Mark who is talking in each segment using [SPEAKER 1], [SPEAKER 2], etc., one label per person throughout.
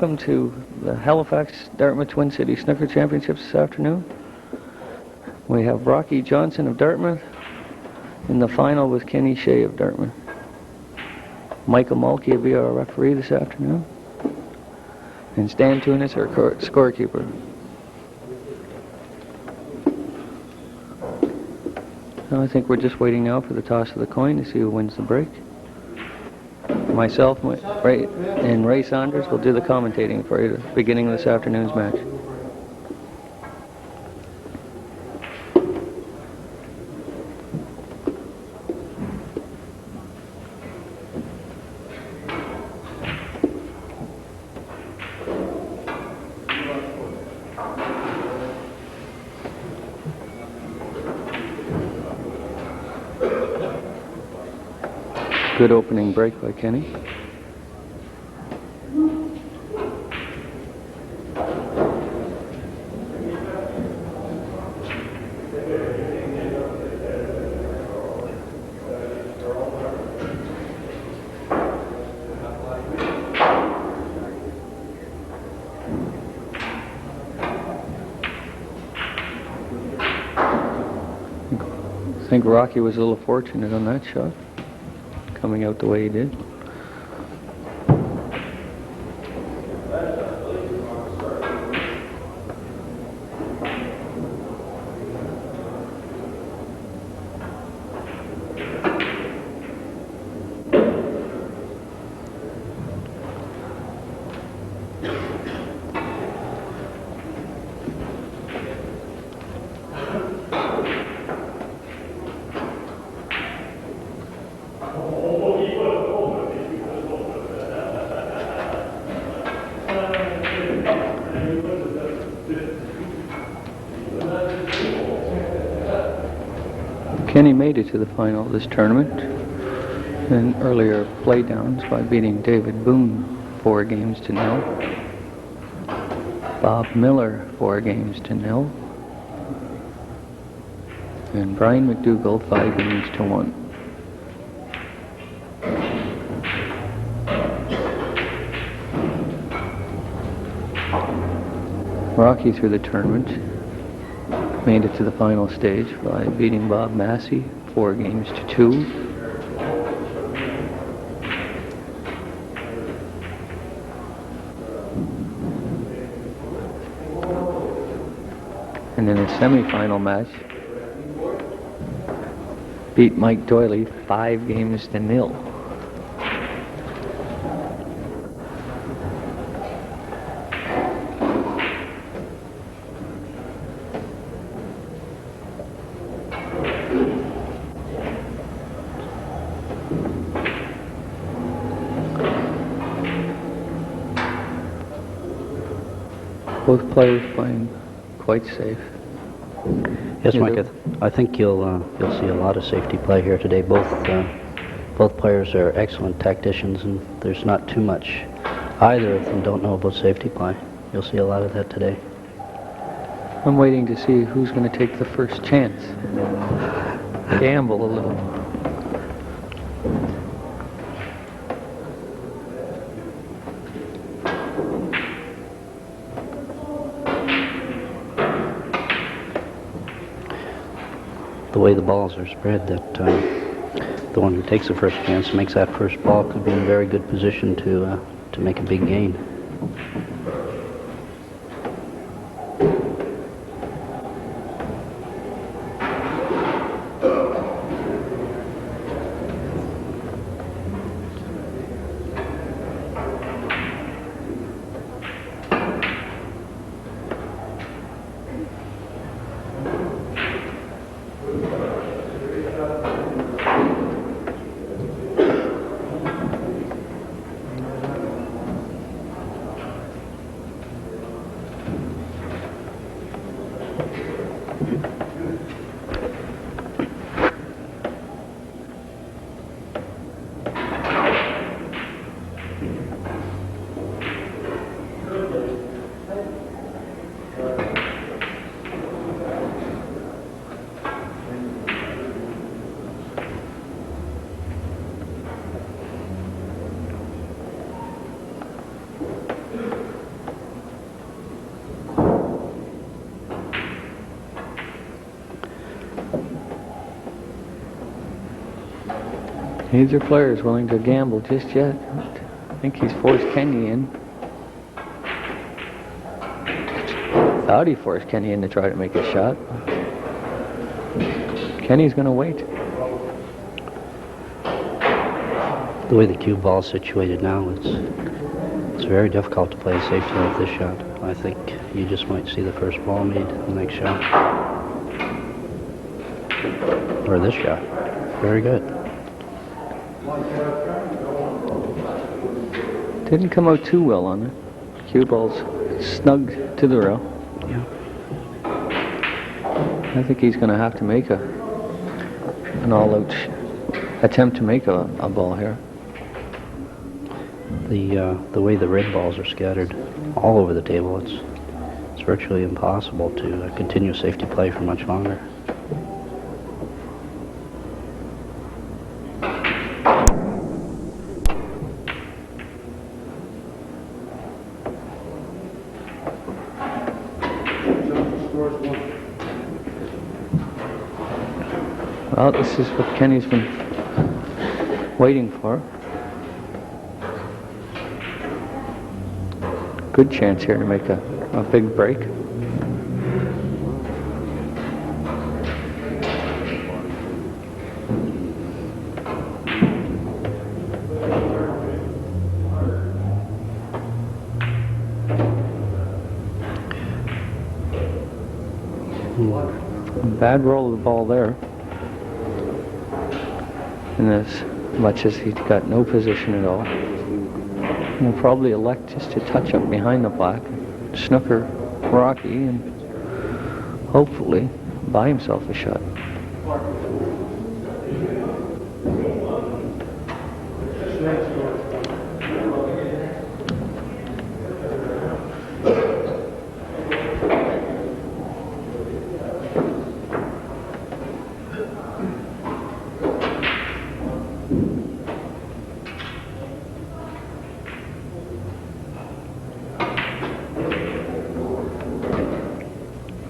[SPEAKER 1] welcome to the Halifax Dartmouth Twin City Snooker Championships this afternoon. We have Rocky Johnson of Dartmouth in the final with Kenny Shea of Dartmouth. Michael Mulkey will be our referee this afternoon. And Stan Tunis, our scorekeeper. So I think we're just waiting now for the toss of the coin to see who wins the break. Myself and Ray Saunders will do the commentating for the beginning of this afternoon's match. Good opening break by Kenny. I think Rocky was a little fortunate on that shot, coming out the way he did. Kenny made it to the final of this tournament in earlier playdowns by beating David Boone 4-0. Bob Miller 4-0. And Brian McDougall 5-1. Rocky through the tournament made it to the final stage by beating Bob Massey 4-2. And in a semi-final match, beat Mike Doyley 5-0. Both players playing quite safe.
[SPEAKER 2] Yes, Mike. I think you'll see a lot of safety play here today. Both players are excellent tacticians, and there's not too much. Either of them don't know about safety play. You'll see a lot of that today.
[SPEAKER 1] I'm waiting to see who's going to take the first chance. Gamble a little.
[SPEAKER 2] The way the balls are spread, that the one who takes the first chance makes that first ball could be in very good position to make a big gain.
[SPEAKER 1] Neither player is willing to gamble just yet. I think he's forced Kenny in. Thought he forced Kenny in to try to make a shot. Kenny's going to wait.
[SPEAKER 2] The way the cue ball's situated now, it's very difficult to play safety like this shot. I think you just might see the first ball made the next shot. Or this shot. Very good.
[SPEAKER 1] Didn't come out too well on it. Cue ball's snug to the rail.
[SPEAKER 2] Yeah.
[SPEAKER 1] I think he's going to have to make an all-out attempt to make a ball here.
[SPEAKER 2] The way the red balls are scattered all over the table, it's virtually impossible to continue safety play for much longer.
[SPEAKER 1] Well, this is what Kenny's been waiting for. Good chance here to make a big break. Bad roll of the ball there. And as much as he's got no position at all. He'll probably elect just to touch up behind the black, snooker Rocky, and hopefully buy himself a shot.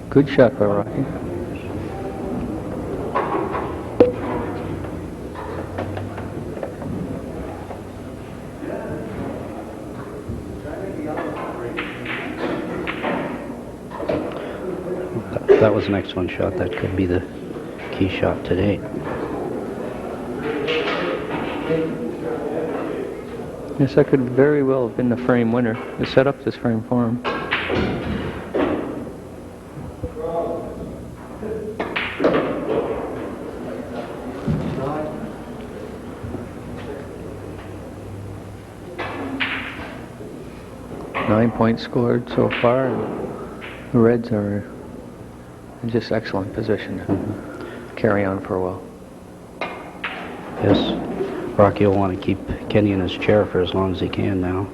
[SPEAKER 1] Good shot by Rocky.
[SPEAKER 2] That was an excellent shot. That could be the key shot today.
[SPEAKER 1] Yes, that could very well have been the frame winner to set up this frame for him. Nine points scored so far. The Reds are in just excellent position to carry on for a while.
[SPEAKER 2] Yes, Rocky will want to keep Kenny in his chair for as long as he can now.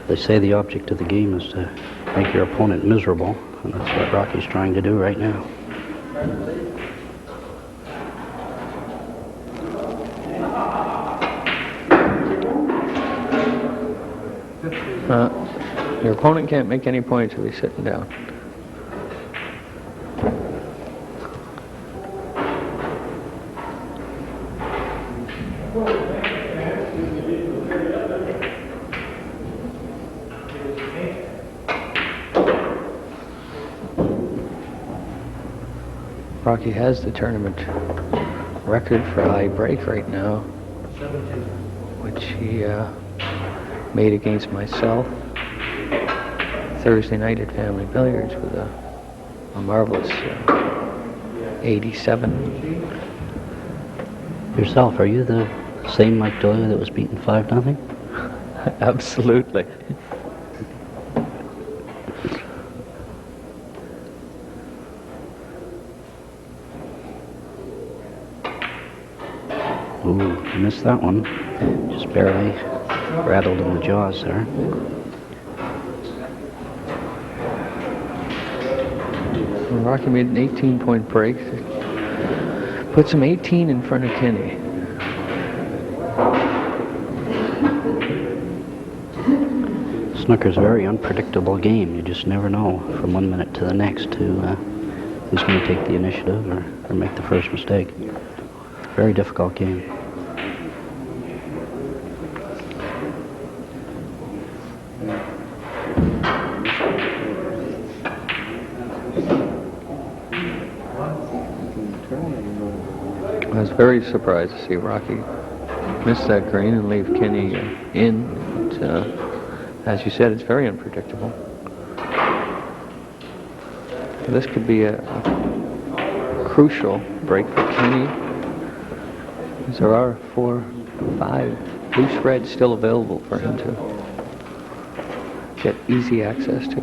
[SPEAKER 2] They say the object of the game is to make your opponent miserable, and that's what Rocky's trying to do right now.
[SPEAKER 1] Your opponent can't make any points if he's sitting down. Rocky has the tournament record for high break right now, which he made against myself Thursday night at Family Billiards with a marvelous 87.
[SPEAKER 2] Yourself, are you the same Mike Doyle that was beaten 5-0?
[SPEAKER 1] Absolutely.
[SPEAKER 2] Ooh, missed that one. Just barely rattled in the jaws there.
[SPEAKER 1] Rocky made an 18-point break. Puts him 18 in front of Kenny.
[SPEAKER 2] Snooker's a very unpredictable game. You just never know from one minute to the next who's going to take the initiative or make the first mistake. Very difficult game.
[SPEAKER 1] I was very surprised to see Rocky miss that green and leave Kenny in. But, as you said, it's very unpredictable. This could be a crucial break for Kenny, because there are 4, 5 loose reds still available for him to get easy access to.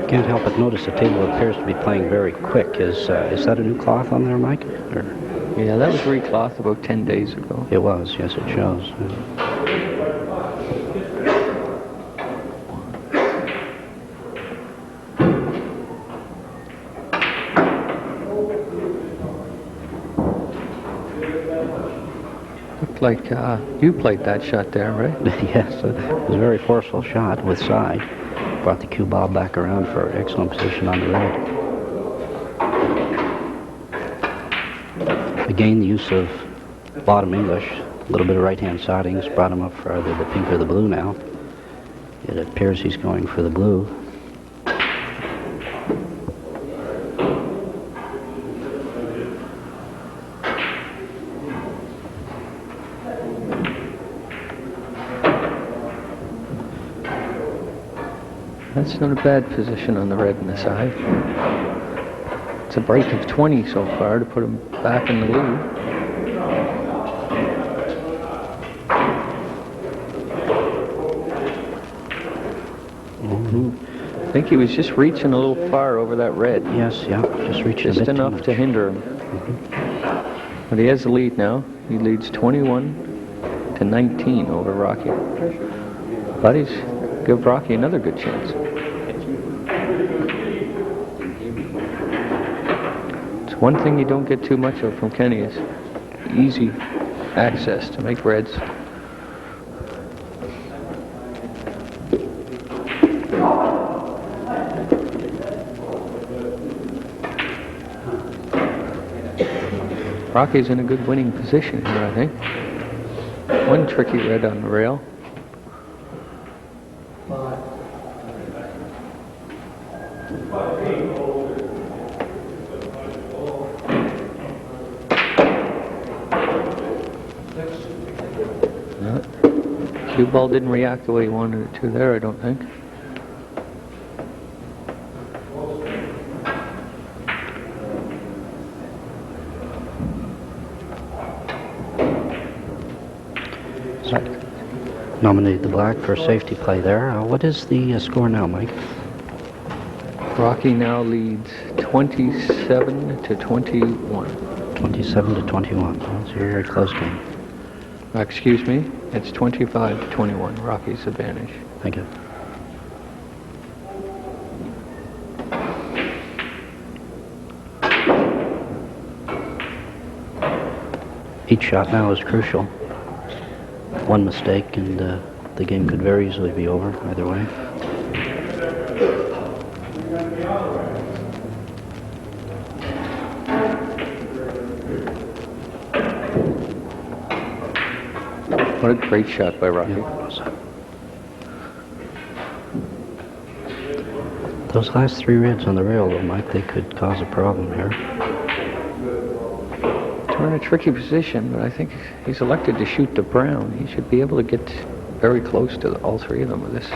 [SPEAKER 2] Can't help but notice the table appears to be playing very quick. Is that a new cloth on there, Mike? Or?
[SPEAKER 1] Yeah, that was recloth about 10 days ago.
[SPEAKER 2] It was, yes, it shows.
[SPEAKER 1] Looked like you played that shot there, right?
[SPEAKER 2] Yes, it was a very forceful shot with side. Brought the cue ball back around for excellent position on the red. Again, the use of bottom English, a little bit of right-hand sidings, brought him up for either the pink or the blue now. It appears he's going for the blue.
[SPEAKER 1] That's not a bad position on the red and the side. It's a break of 20 so far to put him back in the lead. I think he was just reaching a little far over that red.
[SPEAKER 2] Yes, yeah, just reaching
[SPEAKER 1] Just
[SPEAKER 2] a bit too
[SPEAKER 1] enough
[SPEAKER 2] much.
[SPEAKER 1] to hinder him. But he has the lead now. He leads 21 to 19 over Rocky. But he's give Rocky another good chance. It's one thing you don't get too much of from Kenny is easy access to make reds. Rocky's in a good winning position here, I think. One tricky red on the rail. Cue ball didn't react the way he wanted it to there, I don't think.
[SPEAKER 2] Nominated the black for safety play there. What is the score now, Mike?
[SPEAKER 1] Rocky now leads 27 to 21.
[SPEAKER 2] 27 to 21. Well, it's a very close game.
[SPEAKER 1] Excuse me, it's 25 to 21, Rocky's advantage.
[SPEAKER 2] Thank you. Each shot now is crucial. One mistake and the game could very easily be over either way.
[SPEAKER 1] What a great shot by Rocky.
[SPEAKER 2] Yeah. Those last 3 reds on the rail, though, Mike, they could cause a problem here.
[SPEAKER 1] We're in a tricky position, but I think he's elected to shoot the brown. He should be able to get very close to all 3 of them with this.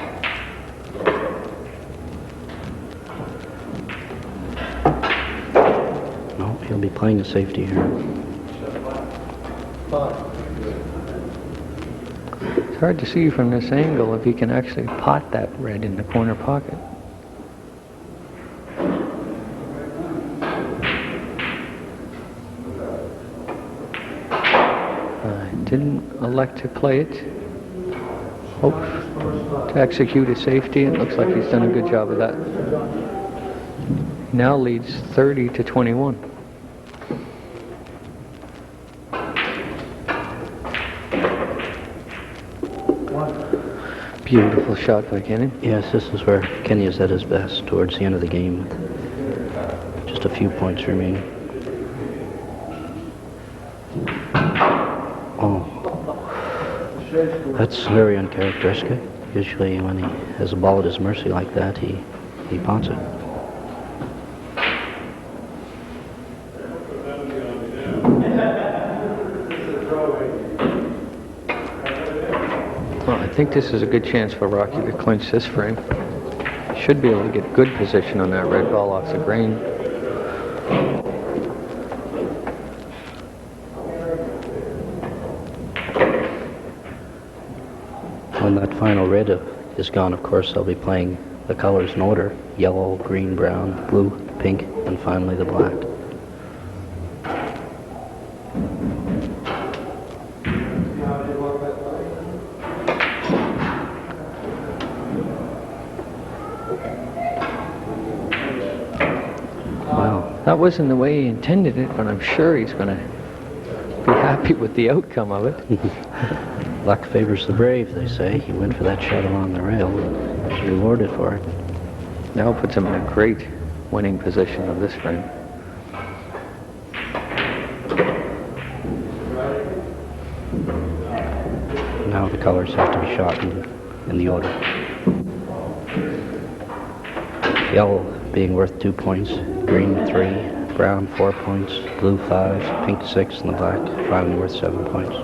[SPEAKER 2] No, he'll be playing the safety here.
[SPEAKER 1] It's hard to see from this angle if he can actually pot that red in the corner pocket. Didn't elect to play it. Hope to execute a safety. It looks like he's done a good job of that. He now leads 30 to 21. Beautiful shot by Kenny.
[SPEAKER 2] Yes, this is where Kenny is at his best, towards the end of the game. Just a few points remaining. Oh. That's very uncharacteristic. Usually when he has a ball at his mercy like that, he punts it.
[SPEAKER 1] Well, I think this is a good chance for Rocky to clinch this frame. Should be able to get good position on that red ball off the green.
[SPEAKER 2] When that final red is gone, of course, they'll be playing the colors in order: yellow, green, brown, blue, pink, and finally the black. Wow.
[SPEAKER 1] That wasn't the way he intended it, but I'm sure he's going to be happy with the outcome of it.
[SPEAKER 2] Luck favors the brave, they say. He went for that shot along the rail and was rewarded for it.
[SPEAKER 1] Now puts him in a great winning position of this frame.
[SPEAKER 2] Now the colors have to be shot in the order. Yellow being worth 2 points, green 3, brown 4 points, blue 5, pink 6, and the black finally worth 7 points.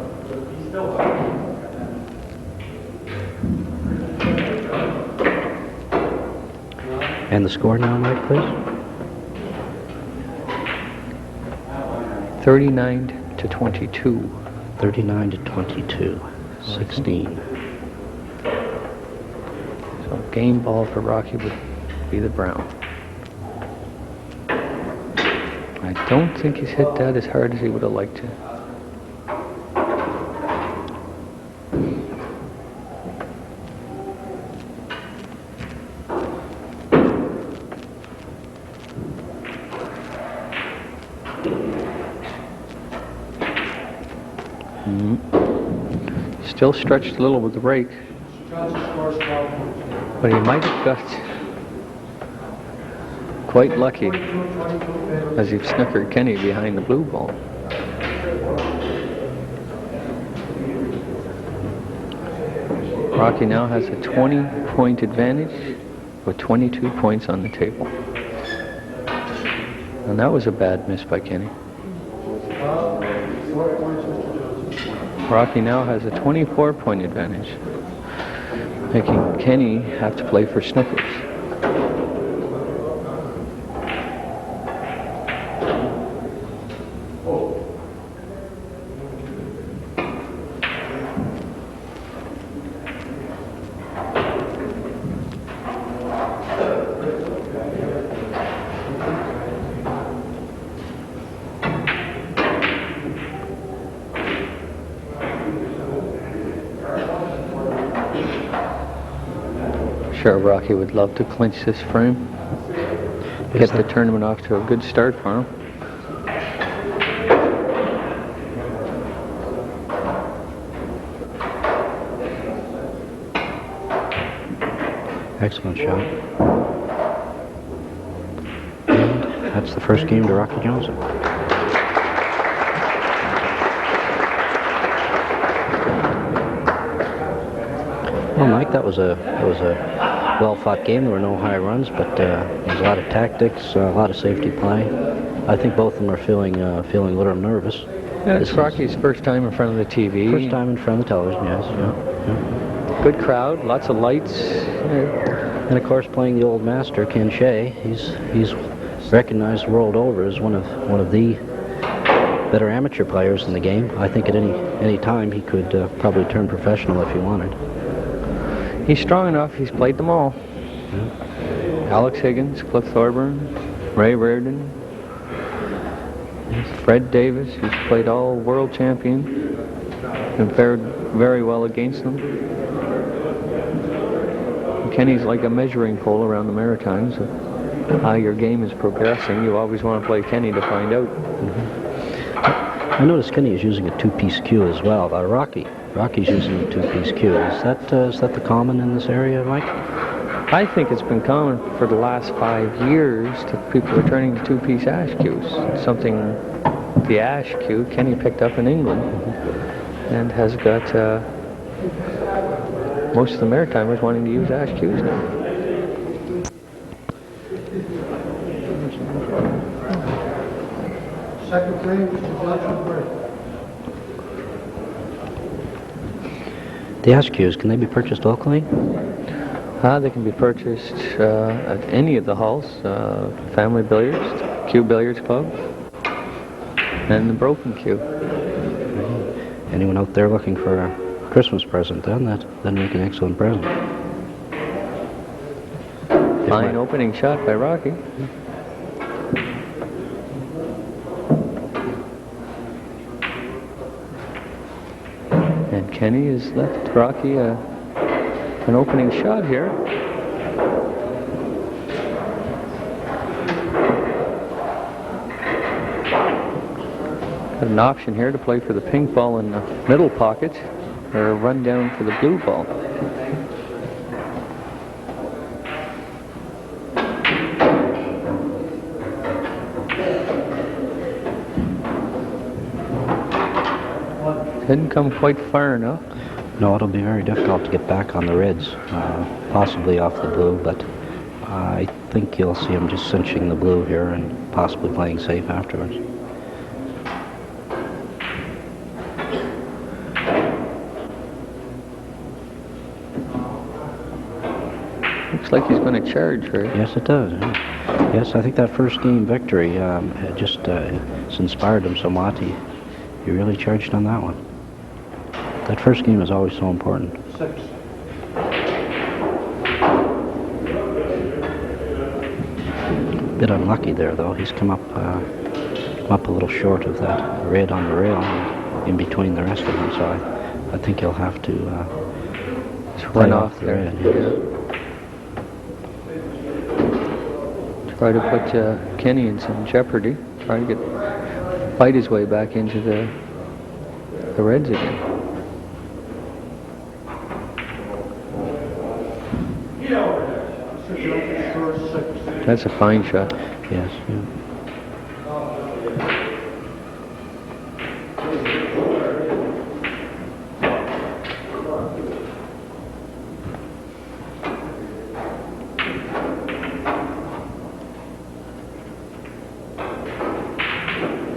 [SPEAKER 2] And the score now, Mike, please?
[SPEAKER 1] 39 to 22.
[SPEAKER 2] 39 to 22. 16.
[SPEAKER 1] So game ball for Rocky would be the brown. I don't think he's hit that as hard as he would have liked to. Still stretched a little with the rake, but he might have got quite lucky as he snookered Kenny behind the blue ball. Rocky now has a 20-point advantage with 22 points on the table. And that was a bad miss by Kenny. Rocky now has a 24-point advantage, making Kenny have to play for snookers. Sure, Rocky would love to clinch this frame. Get the tournament off to a good start for him.
[SPEAKER 2] Excellent shot. And that's the first game to Rocky Johnson. Well, Mike, that was a well-fought game. There were no high runs, but there was a lot of tactics, a lot of safety play. I think both of them are feeling a little nervous.
[SPEAKER 1] Yeah, it's Rocky's first time in front of the TV.
[SPEAKER 2] First time in front of the television, yes. Yeah.
[SPEAKER 1] Good crowd, lots of lights.
[SPEAKER 2] And of course, playing the old master, Ken Shea, he's recognized the world over as one of the better amateur players in the game. I think at any time he could probably turn professional if he wanted.
[SPEAKER 1] He's strong enough. He's played them all.
[SPEAKER 2] Yeah.
[SPEAKER 1] Alex Higgins, Cliff Thorburn, Ray Reardon, Fred Davis, who's played all world champion and fared very well against them. Kenny's like a measuring pole around the Maritimes. How your game is progressing, you always want to play Kenny to find out.
[SPEAKER 2] I noticed Kenny is using a two-piece cue as well. Rocky Rocky's using the two-piece cue. Is that the common in this area, Mike?
[SPEAKER 1] I think it's been common for the last 5 years that people are turning to two-piece ash cues. It's something the ash cue Kenny picked up in England and has got most of the Maritimers wanting to use ash cues now.
[SPEAKER 3] Second frame, Mr. Johnson, break.
[SPEAKER 2] The ash cues, can they be purchased locally?
[SPEAKER 1] They can be purchased at any of the halls, Family Billiards, Cue Billiards Club, and the Broken Cue.
[SPEAKER 2] Anyone out there looking for a Christmas present then? That'd make an excellent present.
[SPEAKER 1] Fine opening shot by Rocky. And Kenny has left Rocky an opening shot here. Got an option here to play for the pink ball in the middle pocket or run down for the blue ball. Didn't come quite far enough.
[SPEAKER 2] No, it'll be very difficult to get back on the reds, possibly off the blue, but I think you'll see him just cinching the blue here and possibly playing safe afterwards.
[SPEAKER 1] Looks like he's going to charge, right?
[SPEAKER 2] Yes, it does. Yeah. Yes, I think that first game victory it's inspired him somewhat. He really charged on that one. That first game is always so important.
[SPEAKER 3] 6.
[SPEAKER 2] Bit unlucky there, though. He's come up a little short of that red on the rail and in between the rest of them. So I think he'll have to
[SPEAKER 1] run off
[SPEAKER 2] the
[SPEAKER 1] there.
[SPEAKER 2] red. Yes.
[SPEAKER 1] Try to put Kenny in some jeopardy. Try to fight his way back into the reds again. That's a fine shot.
[SPEAKER 2] Yes. Yeah.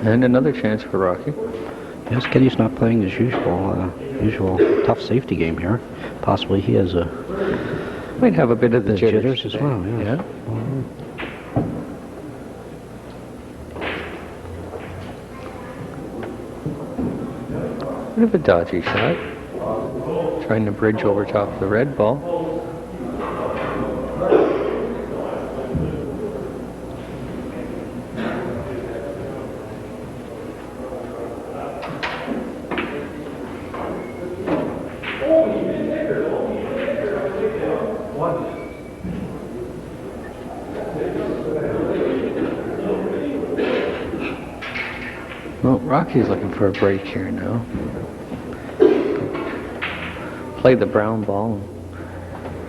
[SPEAKER 1] And another chance for Rocky.
[SPEAKER 2] Yes, Kenny's not playing his usual tough safety game here. Possibly he has
[SPEAKER 1] Might have a bit of the
[SPEAKER 2] jitters as
[SPEAKER 1] today.
[SPEAKER 2] well. Yeah.
[SPEAKER 1] Bit of a dodgy shot. Trying to bridge over top of the red ball. Well, Rocky's looking for a break here now. Play the brown ball and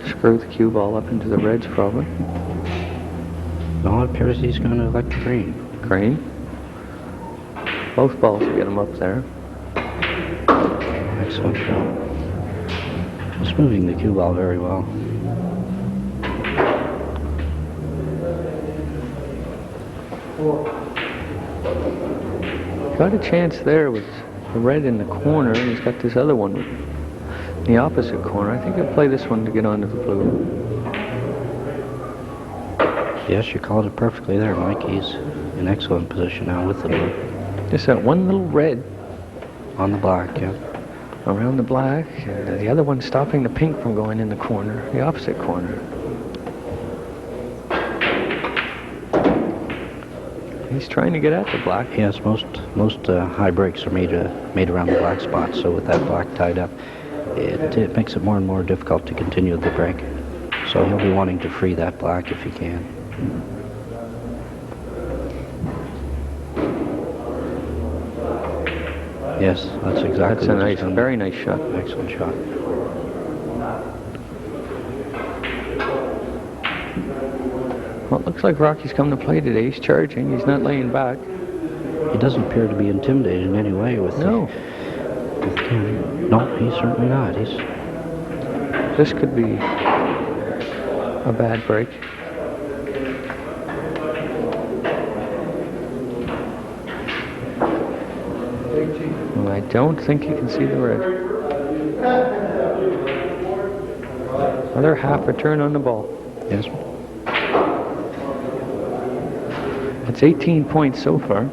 [SPEAKER 1] screw the cue ball up into the reds probably.
[SPEAKER 2] No, it appears he's going to elect the green.
[SPEAKER 1] Green. Both balls will get him up there.
[SPEAKER 2] Excellent shot. Just moving the cue ball very well.
[SPEAKER 1] Got a chance there with the red in the corner. He's got this other one in the opposite corner. I think he'll play this one to get onto the blue.
[SPEAKER 2] Yes, you called it perfectly there, Mike. He's in excellent position now with the blue.
[SPEAKER 1] Just that one little red
[SPEAKER 2] On the black, yeah.
[SPEAKER 1] around the black, and the other one stopping the pink from going in the corner, the opposite corner. He's trying to get at the black.
[SPEAKER 2] Yes, most high breaks are made around the black spot, so with that black tied up, it makes it more and more difficult to continue the break. So he'll be wanting to free that black if he can. Yes, that's exactly
[SPEAKER 1] That's a
[SPEAKER 2] what he's
[SPEAKER 1] nice,
[SPEAKER 2] done.
[SPEAKER 1] very nice shot.
[SPEAKER 2] Excellent shot.
[SPEAKER 1] Well, it looks like Rocky's come to play today. He's charging. He's not laying back.
[SPEAKER 2] He doesn't appear to be intimidated in any way with
[SPEAKER 1] No.
[SPEAKER 2] No, he's certainly not. He's
[SPEAKER 1] This could be a bad break. Well, I don't think he can see the red. Another half a turn on the ball.
[SPEAKER 2] yes.
[SPEAKER 1] It's 18 points so far.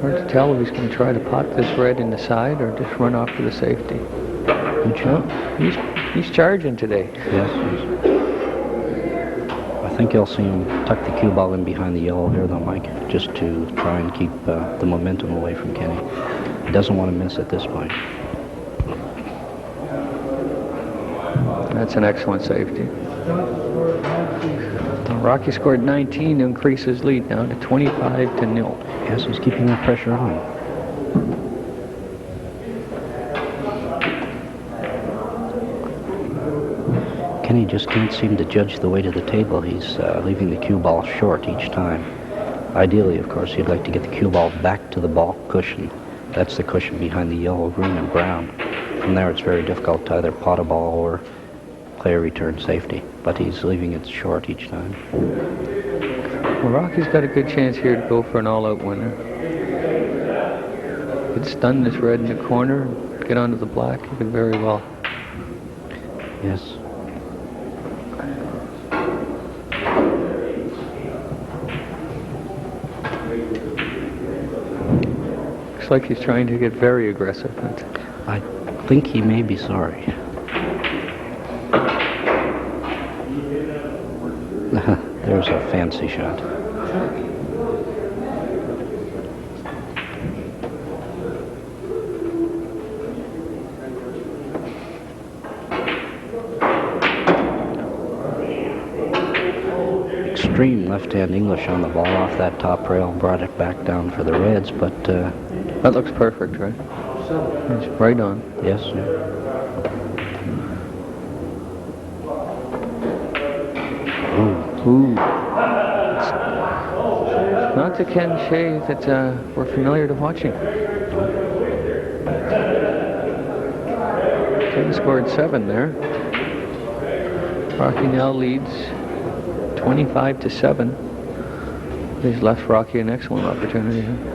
[SPEAKER 1] Hard to tell if he's going to try to pot this red in the side or just run off to the safety.
[SPEAKER 2] Good shot.
[SPEAKER 1] He's charging today.
[SPEAKER 2] Yes. I think you'll see him tuck the cue ball in behind the yellow here, though, Mike, just to try and keep the momentum away from Kenny. He doesn't want to miss at this point.
[SPEAKER 1] That's an excellent safety. Rocky scored 19 to increase his lead now to 25-0.
[SPEAKER 2] Yes, he's keeping that pressure on. Kenny just can't seem to judge the weight of the table. He's leaving the cue ball short each time. Ideally, of course, he'd like to get the cue ball back to the ball cushion. That's the cushion behind the yellow, green, and brown. From there, it's very difficult to either pot a ball or play a return safety, but he's leaving it short each time.
[SPEAKER 1] Well, Rocky's got a good chance here to go for an all-out winner. Could stun this red in the corner, get onto the black. He could very well.
[SPEAKER 2] Yes.
[SPEAKER 1] Looks like he's trying to get very aggressive.
[SPEAKER 2] I think he may be sorry. There's a fancy shot. Extreme left-hand English on the ball off that top rail, brought it back down for the Reds, but
[SPEAKER 1] That looks perfect, right? It's right on.
[SPEAKER 2] yes.
[SPEAKER 1] Ooh. It's not the Ken Shea that we're familiar to watching. Ken scored 7 there. Rocky now leads 25-7. He's left Rocky an excellent opportunity here.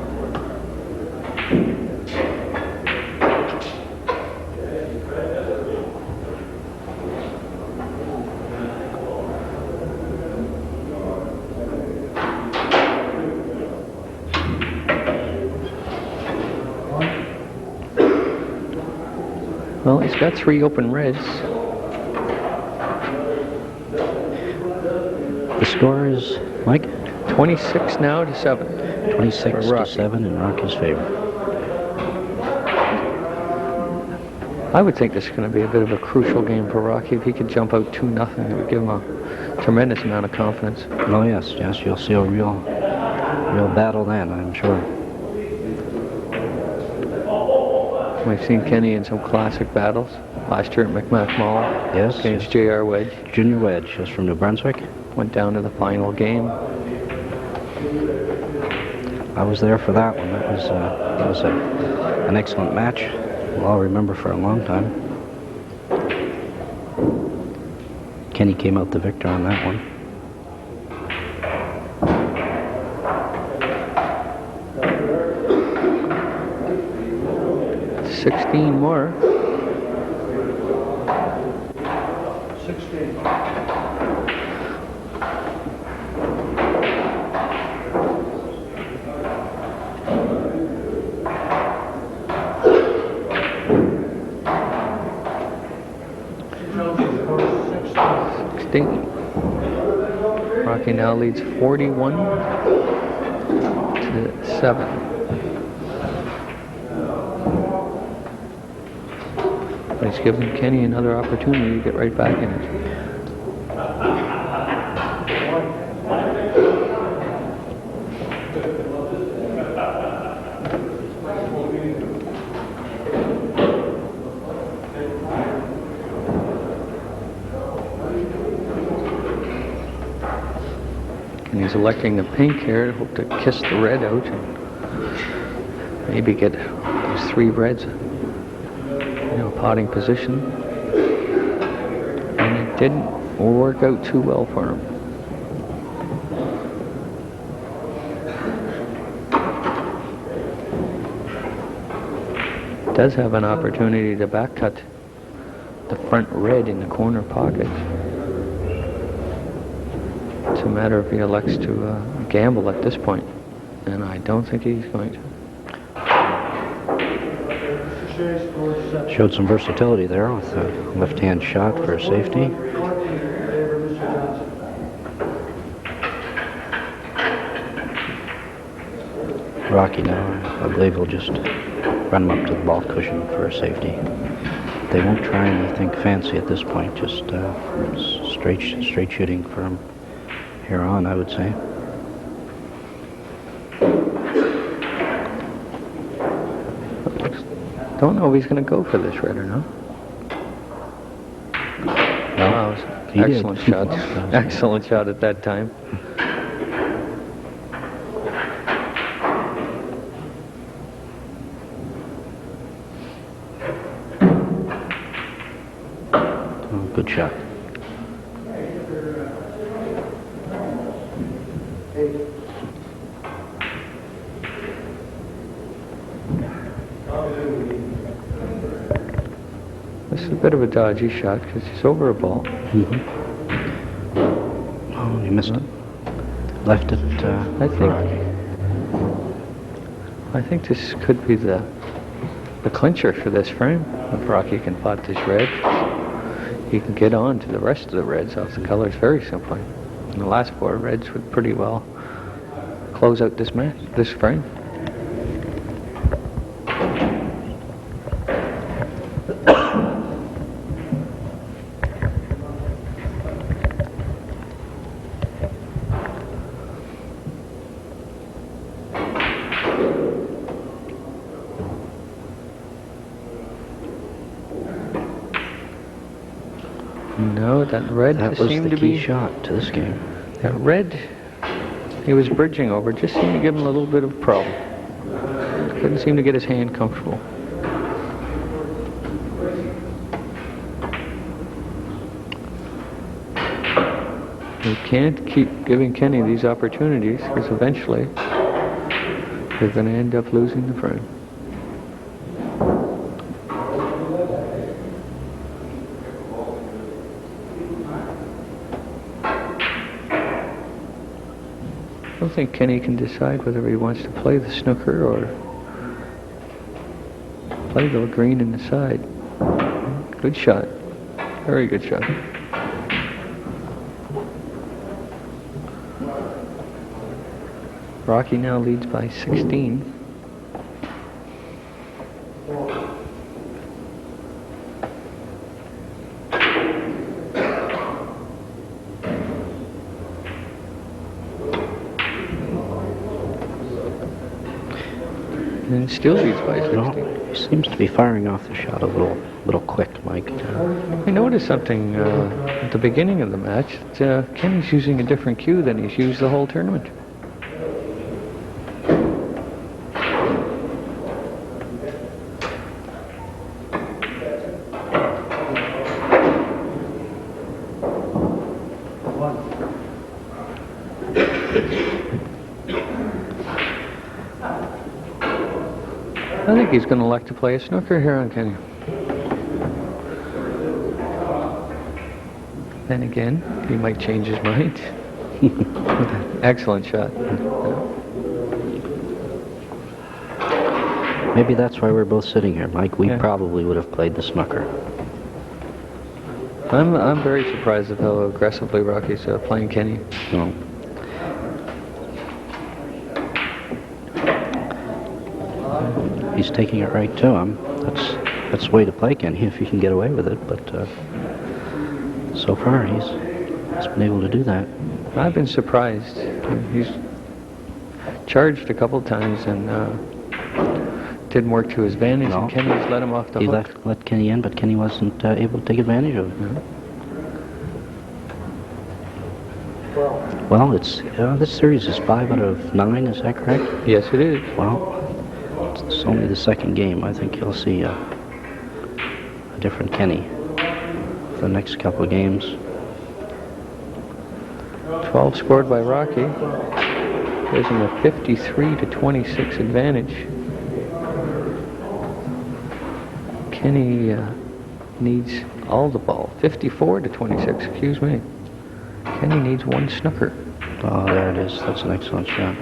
[SPEAKER 1] Well, he's got 3 open reds.
[SPEAKER 2] The score is, Mike?
[SPEAKER 1] 26 now to 7.
[SPEAKER 2] 26
[SPEAKER 1] For
[SPEAKER 2] to
[SPEAKER 1] Rocky.
[SPEAKER 2] 7 in Rocky's favor.
[SPEAKER 1] I would think this is going to be a bit of a crucial game for Rocky. If he could jump out 2-0, it would give him a tremendous amount of confidence.
[SPEAKER 2] Oh yes, yes, you'll see a real battle then, I'm sure.
[SPEAKER 1] We've seen Kenny in some classic battles. Last year at McMath Mall
[SPEAKER 2] Yes,
[SPEAKER 1] against J.R. Wedge.
[SPEAKER 2] Junior Wedge is from New Brunswick.
[SPEAKER 1] Went down to the final game.
[SPEAKER 2] I was there for that one. That was an excellent match. I'll remember for a long time. Kenny came out the victor on that one.
[SPEAKER 1] 16 more.
[SPEAKER 3] 16.
[SPEAKER 1] Rocky now leads 41-7. But he's giving Kenny another opportunity to get right back in it. And he's electing the pink here, hope to kiss the red out and maybe get those 3 reds, potting position. And it didn't work out too well for him. Does have an opportunity to back cut the front red in the corner pocket. It's a matter if he elects to gamble at this point, and I don't think he's going to.
[SPEAKER 2] Showed some versatility there with a left-hand shot for a safety. Rocky now, I believe, will just run him up to the ball cushion for a safety. They won't try anything fancy at this point, just straight shooting from here on, I would say.
[SPEAKER 1] Don't know if he's going to go for this red or not.
[SPEAKER 2] No, he did.
[SPEAKER 1] Excellent shot. Excellent shot at that time.
[SPEAKER 2] Oh, good shot. This is a bit of a dodgy shot because he's over a ball. Oh, he missed it. Left it for Rocky.
[SPEAKER 1] I think this could be the clincher for this frame. If Rocky can pot this red, he can get on to the rest of the reds off the colors very simply. And the last 4 reds would pretty well close out this match, this frame. No, that red
[SPEAKER 2] That was
[SPEAKER 1] seemed
[SPEAKER 2] the
[SPEAKER 1] to
[SPEAKER 2] key
[SPEAKER 1] be
[SPEAKER 2] shot to this game.
[SPEAKER 1] that red. He was bridging over, just seemed to give him a little bit of problem. Couldn't seem to get his hand comfortable. You can't keep giving Kenny these opportunities because eventually they're going to end up losing the frame. I don't think Kenny can decide whether he wants to play the snooker or play the green in the side. Good shot. Very good shot. Rocky now leads by 16. And still leads by 16.
[SPEAKER 2] No, he seems to be firing off the shot a little quick, Mike.
[SPEAKER 1] I noticed something at the beginning of the match. That, Kenny's using a different cue than he's used the whole tournament. I think he's going to like to play a snooker here on Kenny. Then again, he might change his mind. Excellent shot.
[SPEAKER 2] Maybe that's why we're both sitting here, Mike. We probably would have played the snooker.
[SPEAKER 1] I'm very surprised at how aggressively Rocky's playing Kenny.
[SPEAKER 2] No. He's taking it right to him. That's the way to play Kenny if you can get away with it. But so far he's been able to do that.
[SPEAKER 1] I've been surprised. He's charged a couple times and didn't work to his advantage.
[SPEAKER 2] No.
[SPEAKER 1] And Kenny's let him off the
[SPEAKER 2] He
[SPEAKER 1] hook.
[SPEAKER 2] let Kenny in, but Kenny wasn't able to take advantage of it.
[SPEAKER 1] No.
[SPEAKER 2] Well, it's this series is 5 out of 9. Is that correct?
[SPEAKER 1] Yes, it is.
[SPEAKER 2] Well, it's only the second game. I think you'll see a different Kenny for the next couple of games.
[SPEAKER 1] 12 scored by Rocky. Gives him a 53-26 advantage. Kenny needs all the ball. 54-26, excuse me. Kenny needs one snooker.
[SPEAKER 2] Oh, there it is. That's an excellent shot.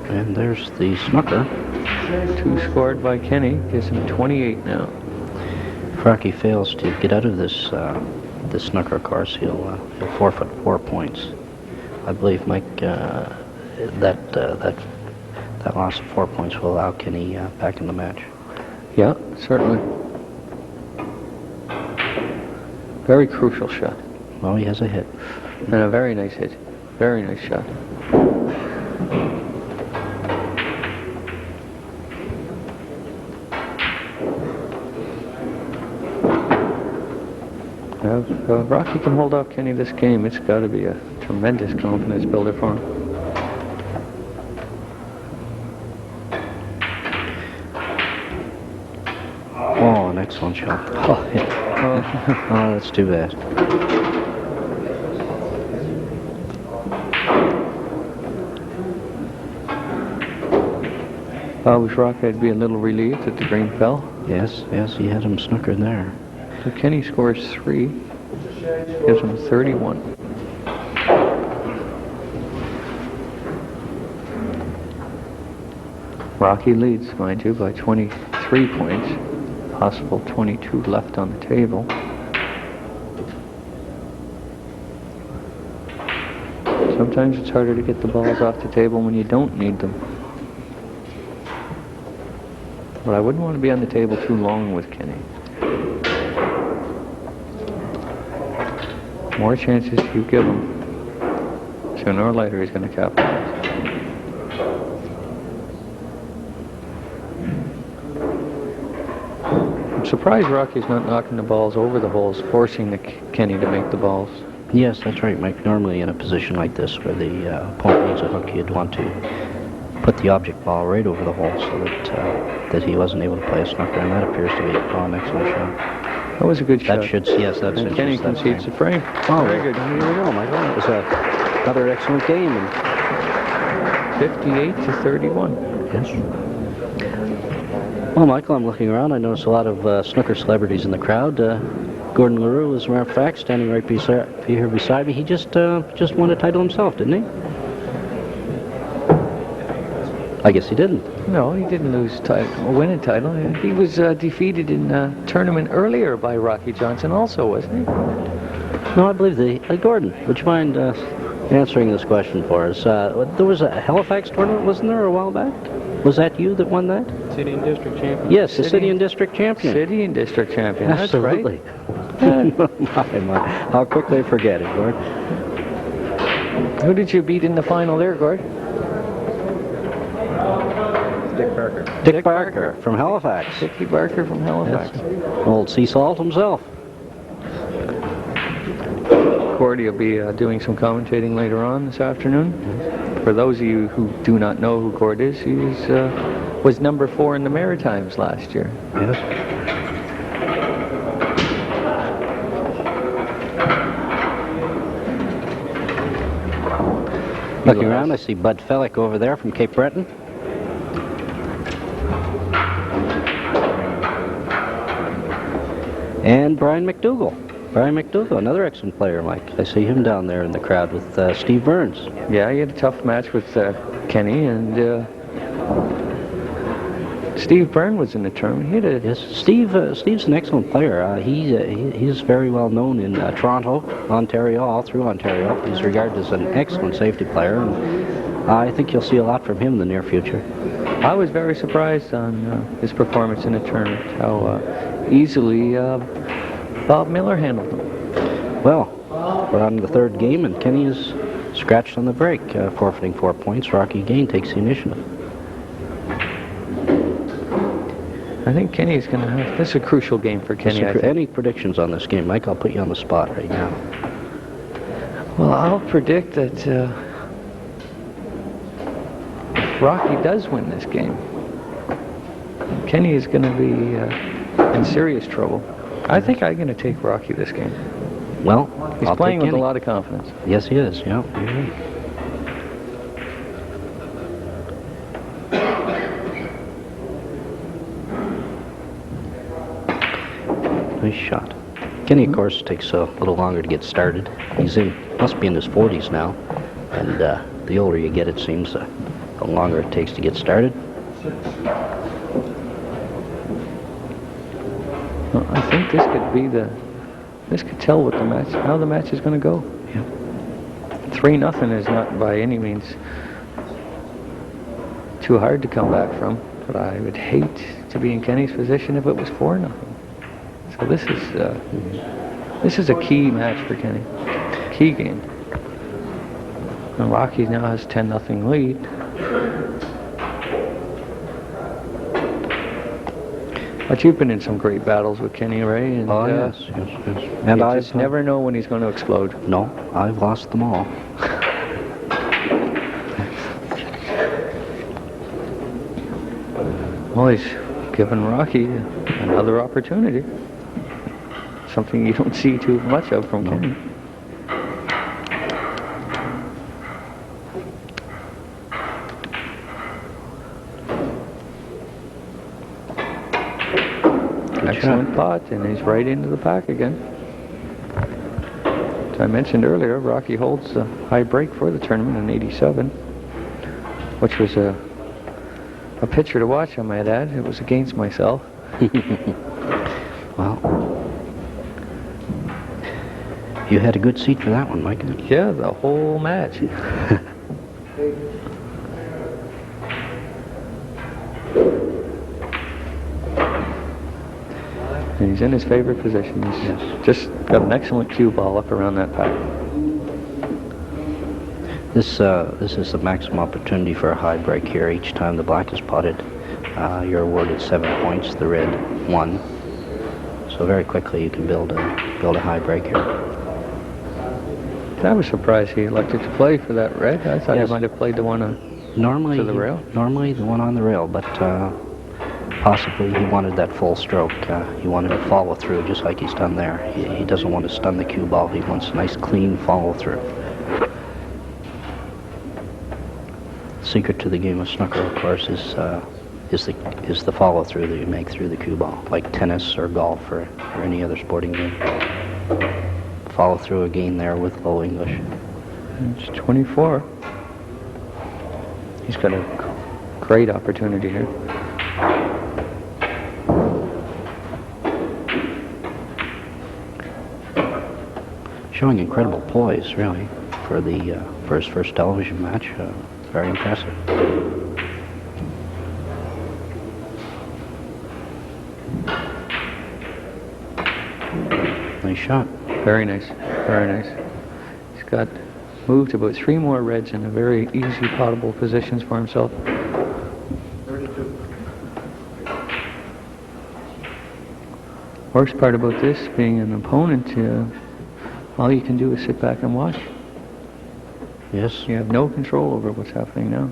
[SPEAKER 2] And there's the snooker.
[SPEAKER 1] 2 scored by Kenny. Gives him 28 now.
[SPEAKER 2] If Rocky fails to get out of this this snooker course, he'll forfeit 4 points. I believe, Mike, that loss of 4 points will allow Kenny back in the match.
[SPEAKER 1] Yeah, certainly. Very crucial shot.
[SPEAKER 2] Well, he has a hit.
[SPEAKER 1] And a very nice hit. Very nice shot. If Rocky can hold off Kenny this game, it's got to be a tremendous confidence builder for him.
[SPEAKER 2] Oh, an excellent shot. Oh, oh, that's too bad.
[SPEAKER 1] I wish Rocky would be a little relieved that the green fell.
[SPEAKER 2] Yes, he had him snookered there.
[SPEAKER 1] So Kenny scores 3, gives him 31. Rocky leads, mind you, by 23 points. Possible 22 left on the table. Sometimes it's harder to get the balls off the table when you don't need them. But I wouldn't want to be on the table too long with Kenny. More chances you give him, sooner or later he's going to capitalize. I'm surprised Rocky's not knocking the balls over the holes, forcing Kenny to make the balls.
[SPEAKER 2] Yes, that's right, Mike. Normally in a position like this where the opponent needs a hook, you'd want to put the object ball right over the hole so that he wasn't able to play a snooker, and that appears to be an excellent shot.
[SPEAKER 1] That was a good shot.
[SPEAKER 2] That should, yes, that's
[SPEAKER 1] And Kenny concedes the frame.
[SPEAKER 2] Oh,
[SPEAKER 1] very good.
[SPEAKER 2] Here we go, Michael. It was another excellent game.
[SPEAKER 1] 58-31.
[SPEAKER 2] Yes. Well, Michael, I'm looking around. I notice a lot of snooker celebrities in the crowd. Gordon LaRue, as a matter of fact, standing right here beside me. He just won a title himself, didn't he? I guess he didn't.
[SPEAKER 1] No, he didn't win a title. He was defeated in a tournament earlier by Rocky Johnson also, wasn't he?
[SPEAKER 2] No, I believe Gordon, would you mind answering this question for us? There was a Halifax tournament, wasn't there, a while back? Was that you that won that?
[SPEAKER 4] City and District Champion.
[SPEAKER 2] Yes, the City and District Champion.
[SPEAKER 1] City and District Champion,
[SPEAKER 2] Absolutely.
[SPEAKER 1] That's
[SPEAKER 2] right. my. How quickly I forget it, Gord.
[SPEAKER 1] Who did you beat in the final there, Gord?
[SPEAKER 4] Dick Parker.
[SPEAKER 2] Dick Barker from Halifax.
[SPEAKER 1] Dickie Barker from Halifax.
[SPEAKER 2] Yes. Old Sea Salt himself.
[SPEAKER 1] Cordy will be doing some commentating later on this afternoon. For those of you who do not know who Cord is, he was number 4 in the Maritimes last year.
[SPEAKER 2] Yes. Looking around, I see Bud Fellick over there from Cape Breton. And Brian McDougall. Brian McDougall, another excellent player, Mike. I see him down there in the crowd with Steve Burns.
[SPEAKER 1] Yeah, he had a tough match with Kenny, and Steve Byrne was in the tournament.
[SPEAKER 2] Yes, Steve's an excellent player. He's very well known in Toronto, Ontario, all through Ontario. He's regarded as an excellent safety player, and I think you'll see a lot from him in the near future.
[SPEAKER 1] I was very surprised on his performance in the tournament, how easily Bob Miller handled him.
[SPEAKER 2] Well, we're on the third game, and Kenny is scratched on the break, forfeiting 4 points. Rocky again takes the initiative.
[SPEAKER 1] I think Kenny's going to have... This is a crucial game for Kenny, I think.
[SPEAKER 2] Any predictions on this game, Mike? I'll put you on the spot right now.
[SPEAKER 1] Well, I'll predict that if Rocky does win this game, Kenny is going to be in serious trouble. I think I'm going to take Rocky this game.
[SPEAKER 2] Well,
[SPEAKER 1] He's
[SPEAKER 2] I'll
[SPEAKER 1] playing
[SPEAKER 2] take
[SPEAKER 1] with a
[SPEAKER 2] Kenny.
[SPEAKER 1] lot of confidence.
[SPEAKER 2] Yes, he is. Yeah, you're right. Nice shot. Kenny, of course, takes a little longer to get started. Must be in his 40s now, and the older you get, it seems, the longer it takes to get started.
[SPEAKER 1] Well, I think this could be this could tell what how the match is going to go.
[SPEAKER 2] Yeah.
[SPEAKER 1] 3-0 is not by any means too hard to come back from, but I would hate to be in Kenny's position if it was 4-0. So this is a key match for Kenny, key game. And Rocky now has 10-0 lead. But you've been in some great battles with Kenny, Ray, and
[SPEAKER 2] Yes. And
[SPEAKER 1] you
[SPEAKER 2] I
[SPEAKER 1] just never know when he's going to explode.
[SPEAKER 2] No, I've lost them all.
[SPEAKER 1] Well, he's given Rocky another opportunity. Something you don't see too much of from Kenny. Excellent pot, and he's right into the pack again. As I mentioned earlier, Rocky holds the high break for the tournament in '87, which was a picture to watch, I might add. It was against myself.
[SPEAKER 2] Well, you had a good seat for that one, Mike.
[SPEAKER 1] Yeah, the whole match. And he's in his favorite position. He's just got an excellent cue ball up around that pack.
[SPEAKER 2] This is the maximum opportunity for a high break here. Each time the black is potted, you're awarded 7 points. The red 1. So very quickly you can build a high break here.
[SPEAKER 1] I was surprised he elected to play for that red. I thought
[SPEAKER 2] Yes.
[SPEAKER 1] he might have played the one to the rail.
[SPEAKER 2] Normally the one on the rail, but possibly he wanted that full stroke. He wanted to follow through just like he's done there. He doesn't want to stun the cue ball. He wants a nice clean follow through. Secret to the game of snooker, of course, is the follow through that you make through the cue ball, like tennis or golf or any other sporting game. Follow through again there with low English.
[SPEAKER 1] It's 24. He's got a great opportunity here.
[SPEAKER 2] Showing incredible poise, really, for his first television match. Very impressive. Nice shot.
[SPEAKER 1] Very nice, very nice. He's got moved about 3 more reds in a very easy potable positions for himself.
[SPEAKER 3] 32.
[SPEAKER 1] Worst part about this, being an opponent, all you can do is sit back and watch.
[SPEAKER 2] Yes.
[SPEAKER 1] You have no control over what's happening now.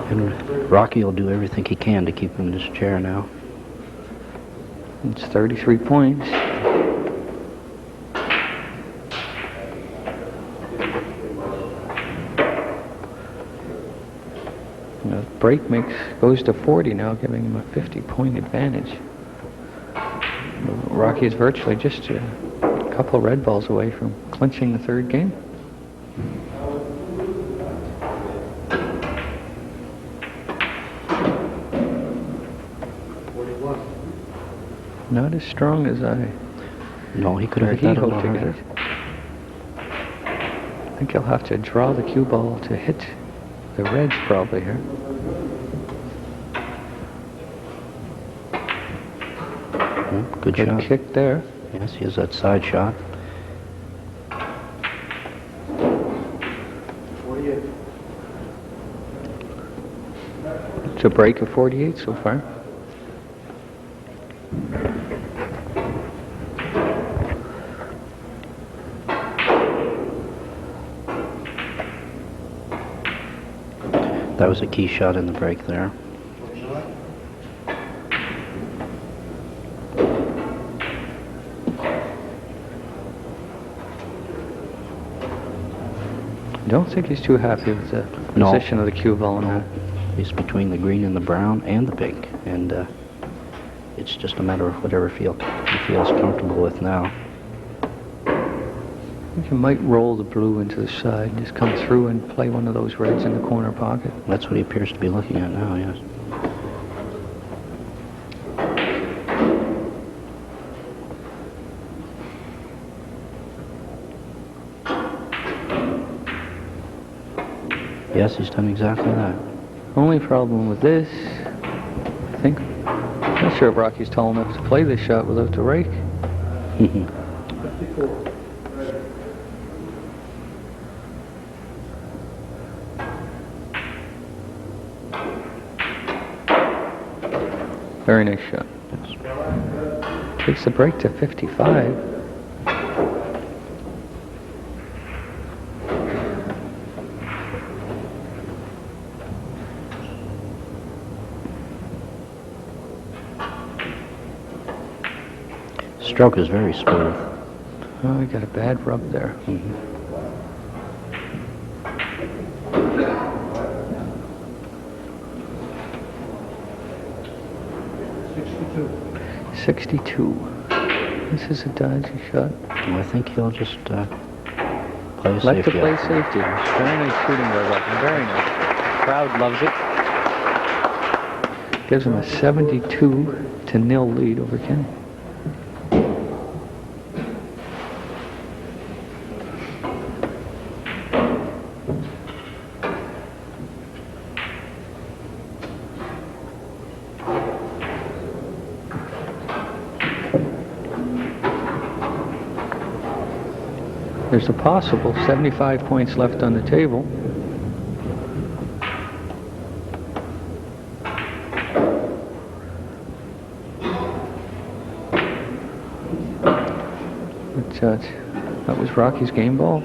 [SPEAKER 2] And Rocky will do everything he can to keep him in his chair now.
[SPEAKER 1] It's 33 points. The break goes to 40 now, giving him a 50-point advantage. Rocky is virtually just a couple red balls away from clinching the third game. Not as strong as
[SPEAKER 2] No, he could have hit that a
[SPEAKER 1] hoped
[SPEAKER 2] little
[SPEAKER 1] to get
[SPEAKER 2] harder.
[SPEAKER 1] it. I think he'll have to draw the cue ball to hit the reds probably here.
[SPEAKER 2] Good shot.
[SPEAKER 1] Kick there.
[SPEAKER 2] Yes, he has that side shot.
[SPEAKER 3] 48.
[SPEAKER 1] It's a break of 48 so far.
[SPEAKER 2] That was a key shot in the break there.
[SPEAKER 1] I don't think he's too happy with the
[SPEAKER 2] No.
[SPEAKER 1] position of the cue ball in that.
[SPEAKER 2] He's between the green and the brown and the pink, and it's just a matter of whatever he feels comfortable with now.
[SPEAKER 1] I think you might roll the blue into the side, just come through and play one of those reds in the corner pocket.
[SPEAKER 2] That's what he appears to be looking at now, yes. Yes, he's done exactly that.
[SPEAKER 1] Only problem with this, I think, I'm not sure if Rocky's tall enough to play this shot without the rake.
[SPEAKER 3] 54.
[SPEAKER 1] Very nice shot. Takes the break to 55.
[SPEAKER 2] Stroke is very smooth.
[SPEAKER 1] Oh, we got a bad rub there. 62. This is a dodgy shot.
[SPEAKER 2] Well, I think he'll just play a
[SPEAKER 1] Like to
[SPEAKER 2] safety.
[SPEAKER 1] play safety. Very nice shooting by Rocky. Very nice. Crowd loves it. Gives him a 72-0 lead over Kenny. There's a possible 75 points left on the table. But that was Rocky's game ball.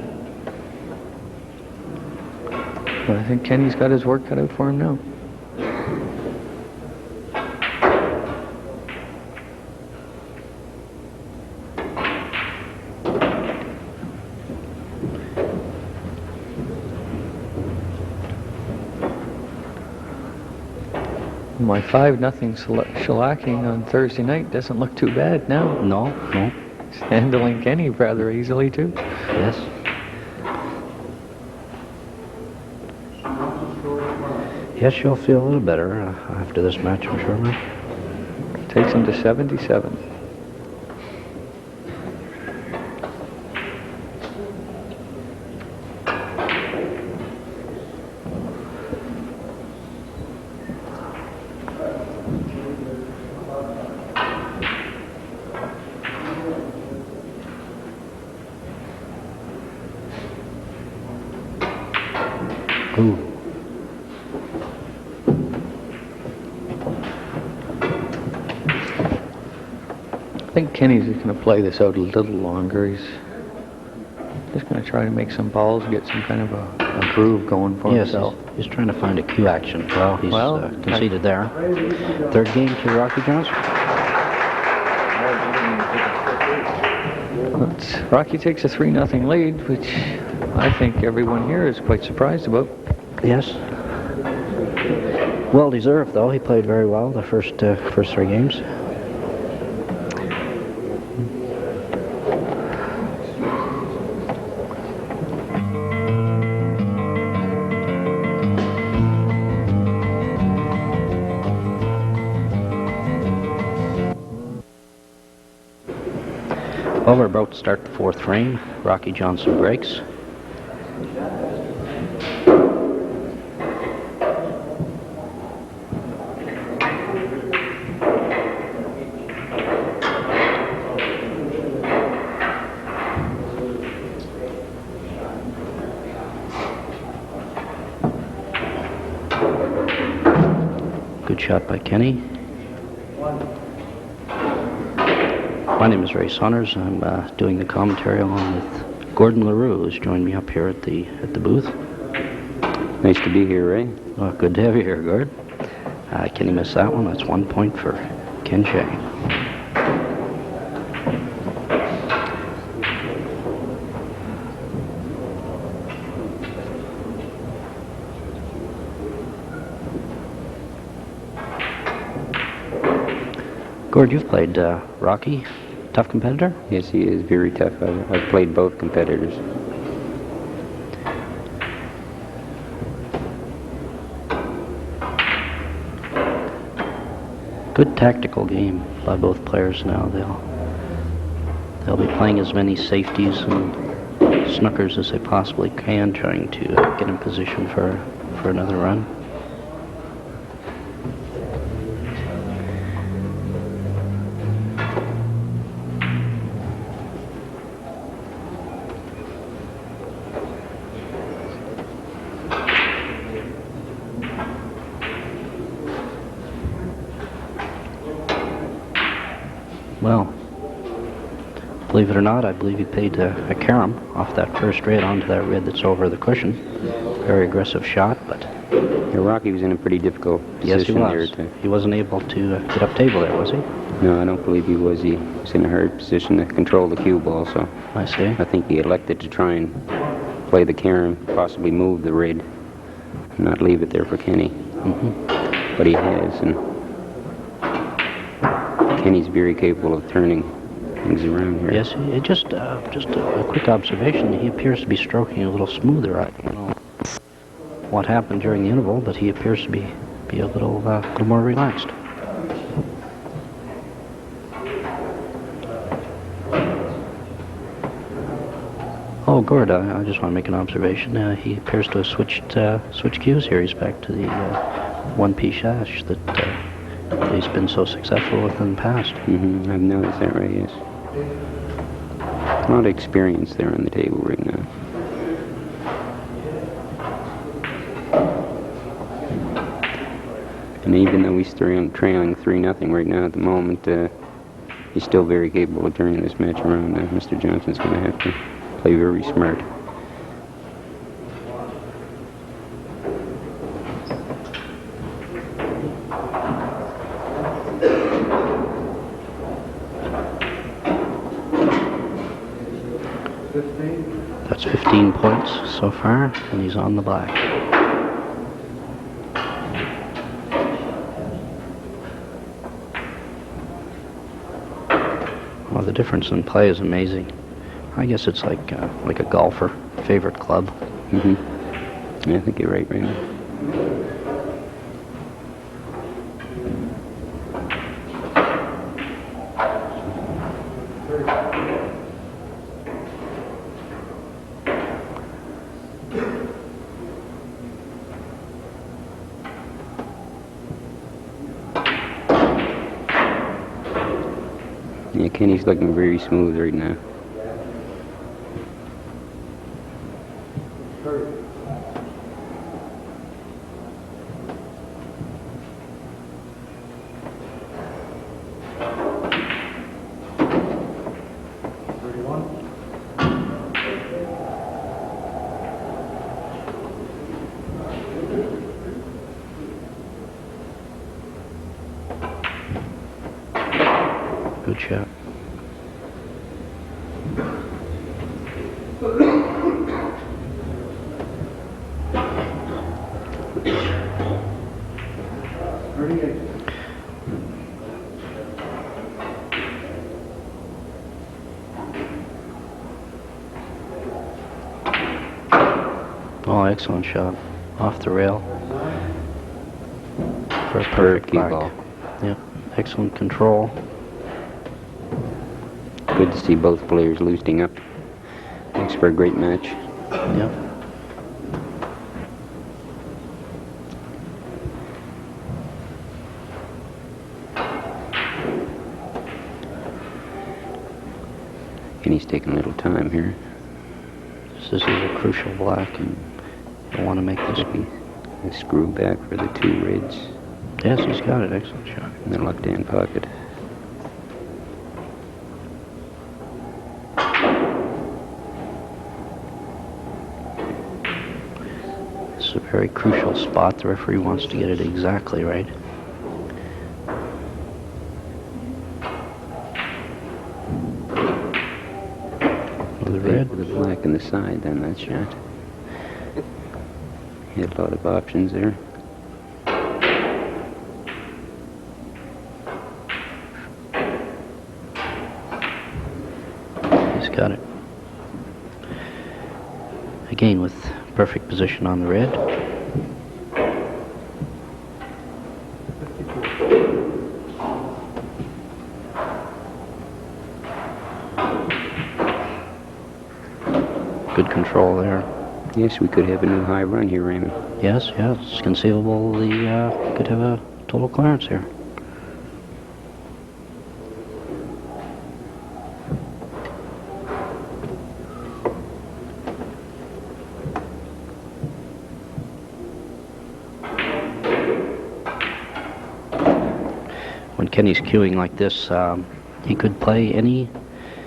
[SPEAKER 1] But I think Kenny's got his work cut out for him now. My 5-0 shellacking on Thursday night doesn't look too bad now.
[SPEAKER 2] No.
[SPEAKER 1] It's handling Kenny rather easily too.
[SPEAKER 2] Yes. Yes, you'll feel a little better after this match, I'm sure, Mike.
[SPEAKER 1] Takes him to 77.
[SPEAKER 2] Ooh.
[SPEAKER 1] I think Kenny's just going to play this out a little longer. He's just going to try to make some balls, get some kind of a groove going for
[SPEAKER 2] Yes,
[SPEAKER 1] himself.
[SPEAKER 2] he's trying to find a cue action. Well, he's conceded there. Third game to Rocky Johnson.
[SPEAKER 1] Rocky takes a 3-0 lead, which I think everyone here is quite surprised about.
[SPEAKER 2] Yes. Well deserved, though. He played very well the first 3 games. Well, we're about to start the 4th frame. Rocky Johnson breaks. Good shot by Kenny. My name is Ray Saunders. I'm doing the commentary along with Gordon LaRue, who's joined me up here at the booth.
[SPEAKER 5] Nice to be here, Ray.
[SPEAKER 2] Oh, good to have you here, Gord. Kenny missed that one. That's 1 point for Ken Shea. Gord, you've played Rocky, tough competitor?
[SPEAKER 5] Yes, he is very tough. I've played both competitors.
[SPEAKER 2] Good tactical game by both players now. They'll be playing as many safeties and snookers as they possibly can, trying to get in position for another run. Well, believe it or not, I believe he paid a carom off that first red onto that red that's over the cushion. Very aggressive shot, but...
[SPEAKER 5] Yeah, Rocky was in a pretty difficult
[SPEAKER 2] Yes, he
[SPEAKER 5] position
[SPEAKER 2] was.
[SPEAKER 5] there.
[SPEAKER 2] He wasn't able to get up table there, was he?
[SPEAKER 5] No, I don't believe he was. He was in a hard position to control the cue ball, so
[SPEAKER 2] I see.
[SPEAKER 5] I think he elected to try and play the carom, possibly move the red, and not leave it there for Kenny. But he has, and Kenny's very capable of turning things around here.
[SPEAKER 2] Yes, just a quick observation. He appears to be stroking a little smoother. I don't know what happened during the interval, but he appears to be a little more relaxed. Oh, Gord, I just want to make an observation. He appears to have switched cues here. He's back to the one-piece sash that he's been so successful with in the past.
[SPEAKER 5] I've noticed that, right, yes. A lot of experience there on the table right now. And even though he's trailing 3-0 right now at the moment, he's still very capable of turning this match around. Mr. Johnson's going to have to play very smart.
[SPEAKER 2] That's 15 points so far, and he's on the black. Well, the difference in play is amazing. I guess it's like a golfer, favorite club.
[SPEAKER 5] Yeah, I think you're right now. Yeah, Kenny's looking very smooth right now.
[SPEAKER 2] Good shot. Oh, excellent shot. Off the rail. For a perfect
[SPEAKER 5] cue
[SPEAKER 2] black.
[SPEAKER 5] ball.
[SPEAKER 2] Yep, excellent control.
[SPEAKER 5] Good to see both players loosening up. Makes for a great match.
[SPEAKER 2] Yep.
[SPEAKER 5] And he's taking a little time here.
[SPEAKER 2] This is a crucial black, and you want to make this be.
[SPEAKER 5] A screw back for the two reds.
[SPEAKER 2] Yes, he's got it. Excellent shot.
[SPEAKER 5] In the left-hand pocket.
[SPEAKER 2] It's a very crucial spot. The referee wants to get it exactly right. With the red.
[SPEAKER 5] With the black in the side, then that shot. He had a lot of options there.
[SPEAKER 2] He's got it. Again with perfect position on the red. Good control there.
[SPEAKER 5] Yes, we could have a new high run here, Raymond.
[SPEAKER 2] Yes, it's conceivable the could have a total clearance here. When Kenny's cueing like this, he could play any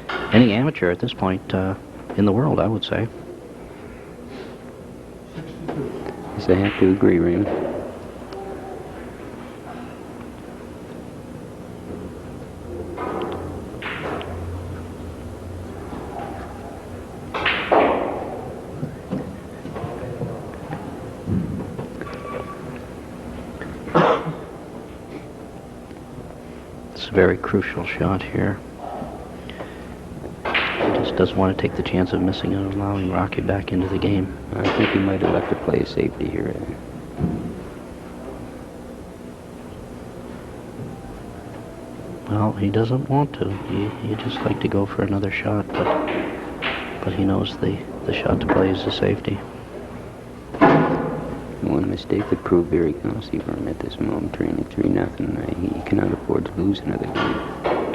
[SPEAKER 2] amateur at this point in the world, I would say.
[SPEAKER 5] Yes, I have to agree, Raymond.
[SPEAKER 2] It's a very crucial shot here. He just doesn't want to take the chance of missing and allowing Rocky back into the game.
[SPEAKER 5] I think he might elect to play a safety here.
[SPEAKER 2] Well, he doesn't want to. He'd just like to go for another shot, but he knows the shot to play is the safety.
[SPEAKER 5] One mistake could prove very costly for him at this moment, training 3-0. He cannot afford to lose another game.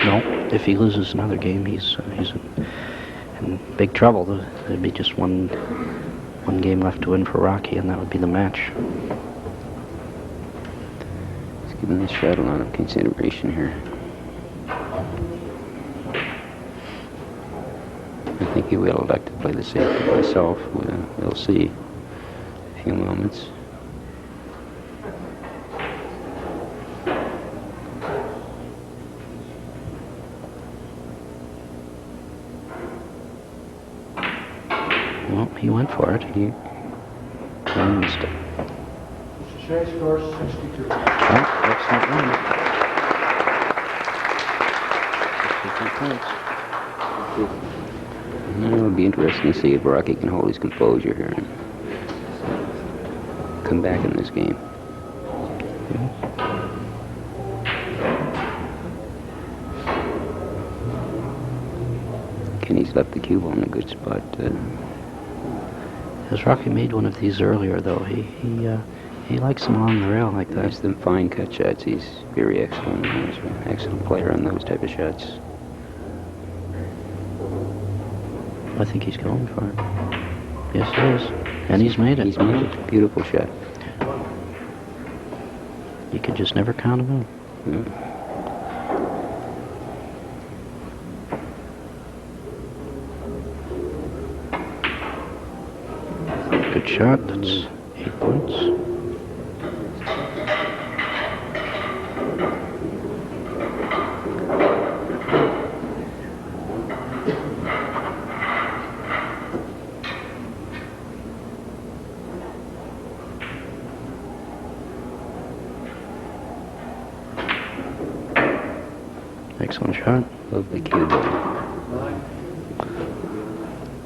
[SPEAKER 2] No, if he loses another game, he's in big trouble. There'd be just one game left to win for Rocky, and that would be the match.
[SPEAKER 5] He's giving this shot a lot of consideration here. I think he will elect to play the safety myself. We'll see in a few moments.
[SPEAKER 2] Well, he went for it. He missed it.
[SPEAKER 3] Mr. Shea scores 62.
[SPEAKER 2] Oh, excellent run. 62 points.
[SPEAKER 5] It'll be interesting to see if Rocky can hold his composure here and come back in this game. Kenny's left the cue ball in a good spot.
[SPEAKER 2] As Rocky made one of these earlier, though, he likes them along the rail like that.
[SPEAKER 5] That's them fine cut shots. He's very excellent. He's an excellent player on those type of shots.
[SPEAKER 2] I think he's going for it. Yes, he is. And he's made it.
[SPEAKER 5] He's made it. Beautiful shot.
[SPEAKER 2] You could just never count him out.
[SPEAKER 5] Yeah.
[SPEAKER 2] Good shot. That's 8 points. Excellent shot.
[SPEAKER 5] Love the cue ball.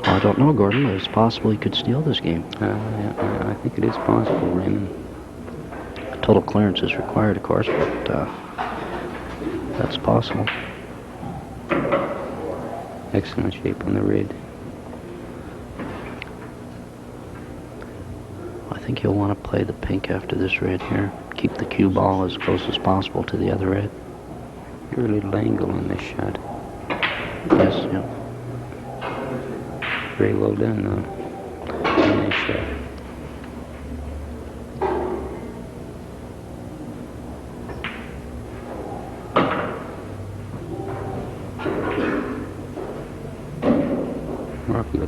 [SPEAKER 2] I don't know, Gordon. It's possible he could steal this game.
[SPEAKER 5] I think it is possible, Raymond.
[SPEAKER 2] Total clearance is required, of course, but that's possible.
[SPEAKER 5] Excellent shape on the red.
[SPEAKER 2] I think he'll want to play the pink after this red here. Keep the cue ball as close as possible to the other red.
[SPEAKER 5] Very little angle on this shot.
[SPEAKER 2] Yes, yeah.
[SPEAKER 5] Very well done, though. Nice shot.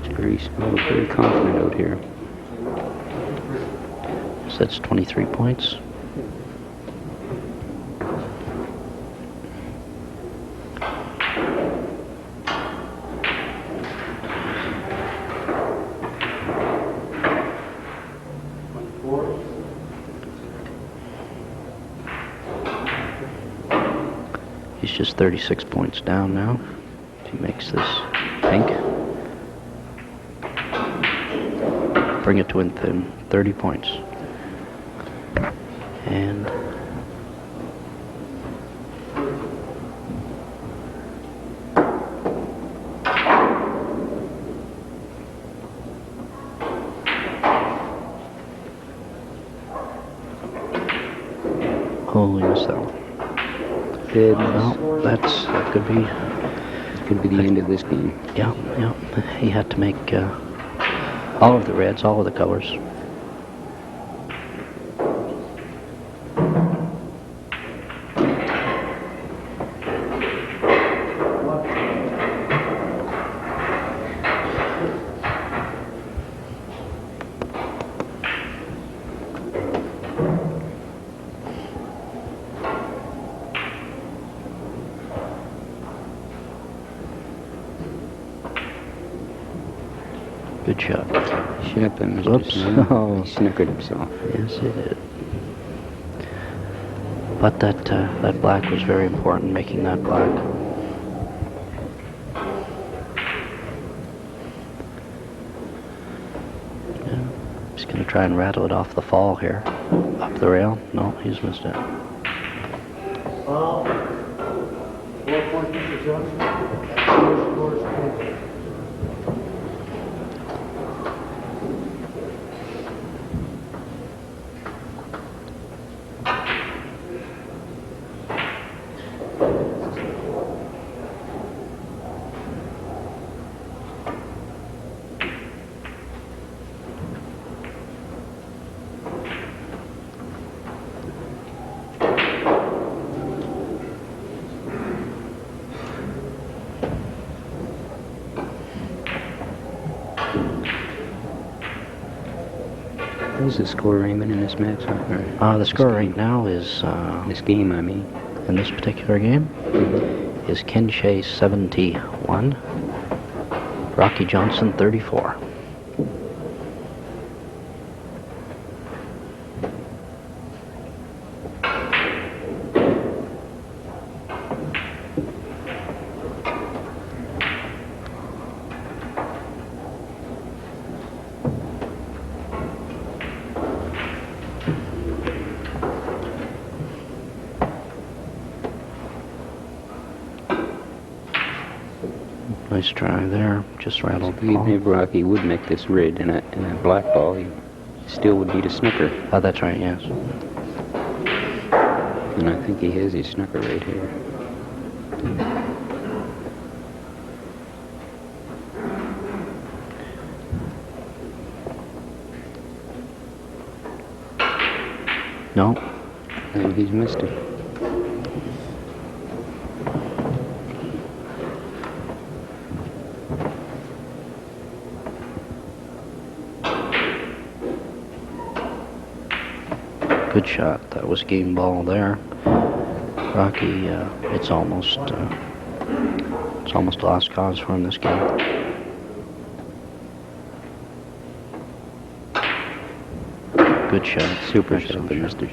[SPEAKER 5] looks very small, very confident out here.
[SPEAKER 2] So that's 23 points. He's just 36 points down now. If he makes this pink, bring it to within 30 points. And oh, we missed that one.
[SPEAKER 5] Dead.
[SPEAKER 2] No, that could be.
[SPEAKER 5] Could be the end of this game.
[SPEAKER 2] Yeah. He had to make all of the reds, all of the colors. Good shot.
[SPEAKER 5] Shut them, Mr.
[SPEAKER 2] Whoops.
[SPEAKER 5] Snell.
[SPEAKER 2] Oh.
[SPEAKER 5] He snookered himself.
[SPEAKER 2] Yes, he did. But that black was very important, making that black. Yeah. He's going to try and rattle it off the fall here. Up the rail. No, he's missed it.
[SPEAKER 3] 4 points, Mr. Johnson. Shea scores 20.
[SPEAKER 5] What's the score, Raymond, in this match?
[SPEAKER 2] The score right now is,
[SPEAKER 5] This game, I mean.
[SPEAKER 2] in this particular game, is Ken Shea 71, Rocky Johnson 34. Nice try there, just rattled the ball.
[SPEAKER 5] If Rocky would make this red and a black ball, he still would need a snooker.
[SPEAKER 2] Oh, that's right, yes.
[SPEAKER 5] And I think he has his snooker right here.
[SPEAKER 2] No,
[SPEAKER 5] And he's missed it.
[SPEAKER 2] good shot. That was game ball there. Rocky, it's almost lost cause for him this game. Good shot.
[SPEAKER 5] Super
[SPEAKER 2] Excellent
[SPEAKER 5] shot, but Mr.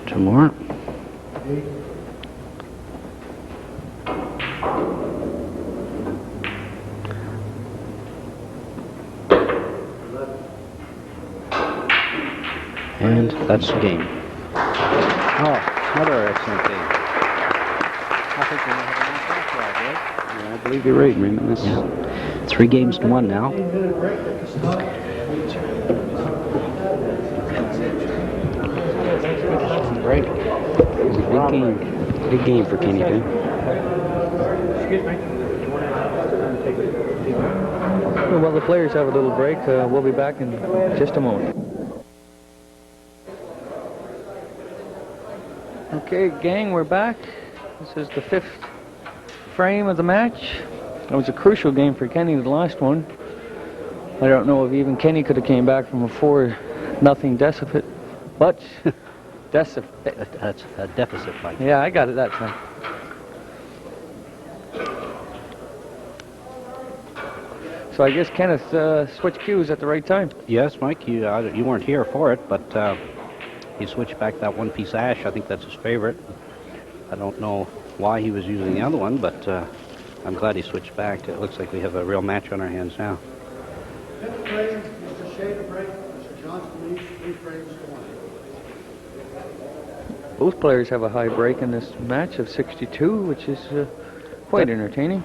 [SPEAKER 2] Two more. And that's the game.
[SPEAKER 5] Oh, another excellent game. I think we're going to have a nice match, right? Yeah, I believe you're right, Raymond. This
[SPEAKER 2] Yeah. 3 games to 1 now.
[SPEAKER 4] Break.
[SPEAKER 5] is a big game for Kenny, too.
[SPEAKER 3] Excuse me.
[SPEAKER 1] Well, the players have a little break. We'll be back in just a moment. Okay, gang, we're back. This is the 5th frame of the match. It was a crucial game for Kenny, the last one. I don't know if even Kenny could have came back from a 4-0 deficit, but
[SPEAKER 2] That's a deficit fight.
[SPEAKER 1] yeah, I got it that time. So I guess Kenneth switched cues at the right time.
[SPEAKER 2] Yes, Mike, you weren't here for it, but he switched back that one-piece ash. I think that's his favorite. I don't know why he was using the other one, but I'm glad he switched back. It looks like we have a real match on our hands now.
[SPEAKER 3] 5th frame, Mr. Shea to break, Mr. Johnson leads 3 frames to 1.
[SPEAKER 1] Both players have a high break in this match of 62, which is quite entertaining.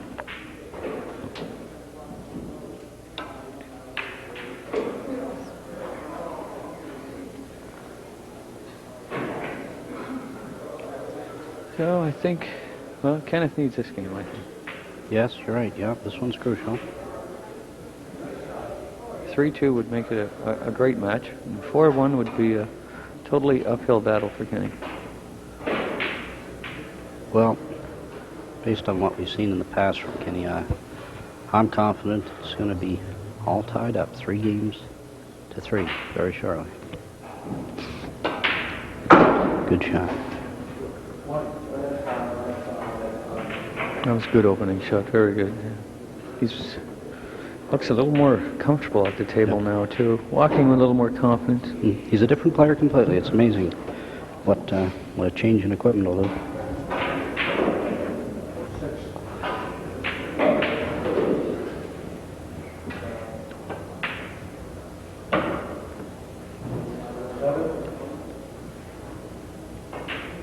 [SPEAKER 1] So I think, well, Kenneth needs this game, I think.
[SPEAKER 2] Yes, you're right. Yeah, this one's crucial.
[SPEAKER 1] 3-2 would make it a great match. And 4-1 would be a totally uphill battle for Kenny.
[SPEAKER 2] Well, based on what we've seen in the past from Kenny, I'm confident it's going to be all tied up, 3-3, very shortly. Good shot.
[SPEAKER 1] That was a good opening shot, very good. He's looks a little more comfortable at the table now too, walking with a little more confidence.
[SPEAKER 2] He's a different player completely. It's amazing what a change in equipment will do.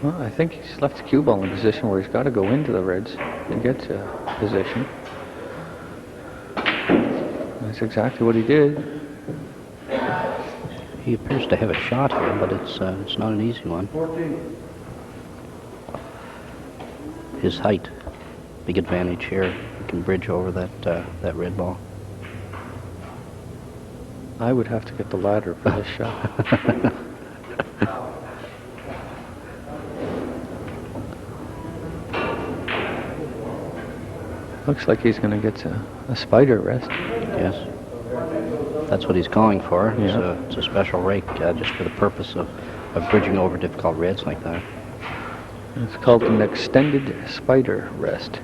[SPEAKER 1] Well, I think he's left the cue ball in a position where he's got to go into the reds to get to position. That's exactly what he did.
[SPEAKER 2] He appears to have a shot here, but it's not an easy one.
[SPEAKER 3] 14.
[SPEAKER 2] His height, big advantage here. He can bridge over that red ball.
[SPEAKER 1] I would have to get the ladder for this shot. Looks like he's going to get a spider rest.
[SPEAKER 2] Yes. That's what he's calling for.
[SPEAKER 1] Yeah.
[SPEAKER 2] It's a special rake just for the purpose of bridging over difficult reds like that.
[SPEAKER 1] It's called an extended spider rest.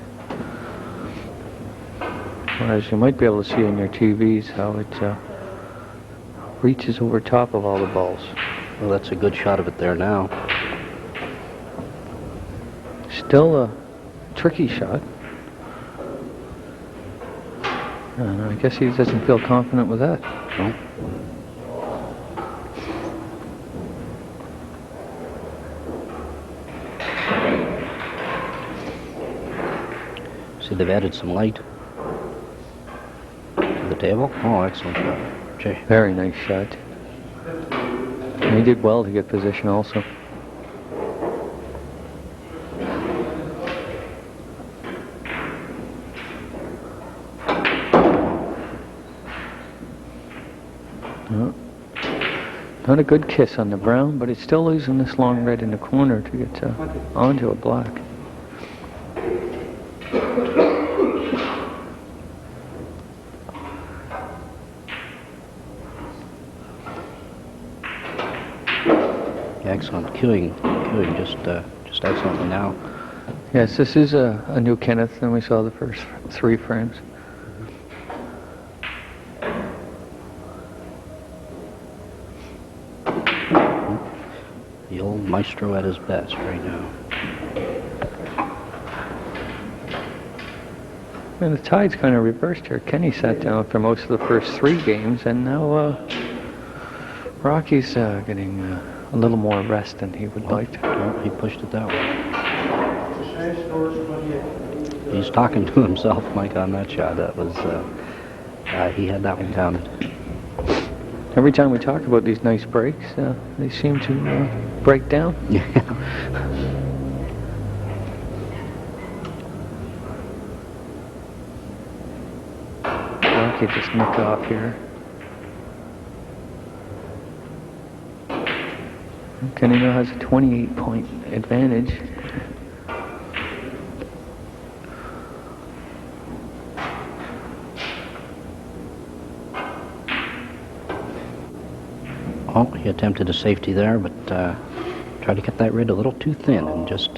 [SPEAKER 1] Whereas you might be able to see on your TVs how it reaches over top of all the balls.
[SPEAKER 2] Well, that's a good shot of it there now.
[SPEAKER 1] Still a tricky shot. And I guess he doesn't feel confident with that.
[SPEAKER 2] No. See, they've added some light to the table. Oh, excellent shot. Jay.
[SPEAKER 1] Very nice shot. And he did well to get position also. Not a good kiss on the brown, but it's still losing this long red in the corner to get onto a black.
[SPEAKER 2] Excellent. Cueing just excellently now.
[SPEAKER 1] Yes, this is a new Kenneth than we saw the first 3 frames.
[SPEAKER 2] The old maestro at his best right now.
[SPEAKER 1] And the tide's kind of reversed here. Kenny sat down for most of the first 3 games, and now Rocky's getting a little more rest than he would like.
[SPEAKER 2] Well, he pushed it that way.
[SPEAKER 3] Shea scores 28.
[SPEAKER 2] He's talking to himself, Mike, on that shot. That was he had that one counted.
[SPEAKER 1] Every time we talk about these nice breaks, they seem to break down.
[SPEAKER 2] Yeah.
[SPEAKER 1] Rocky just nick off here. Kenny now has a 28-point advantage.
[SPEAKER 2] Oh, he attempted a safety there, but tried to get that red a little too thin and just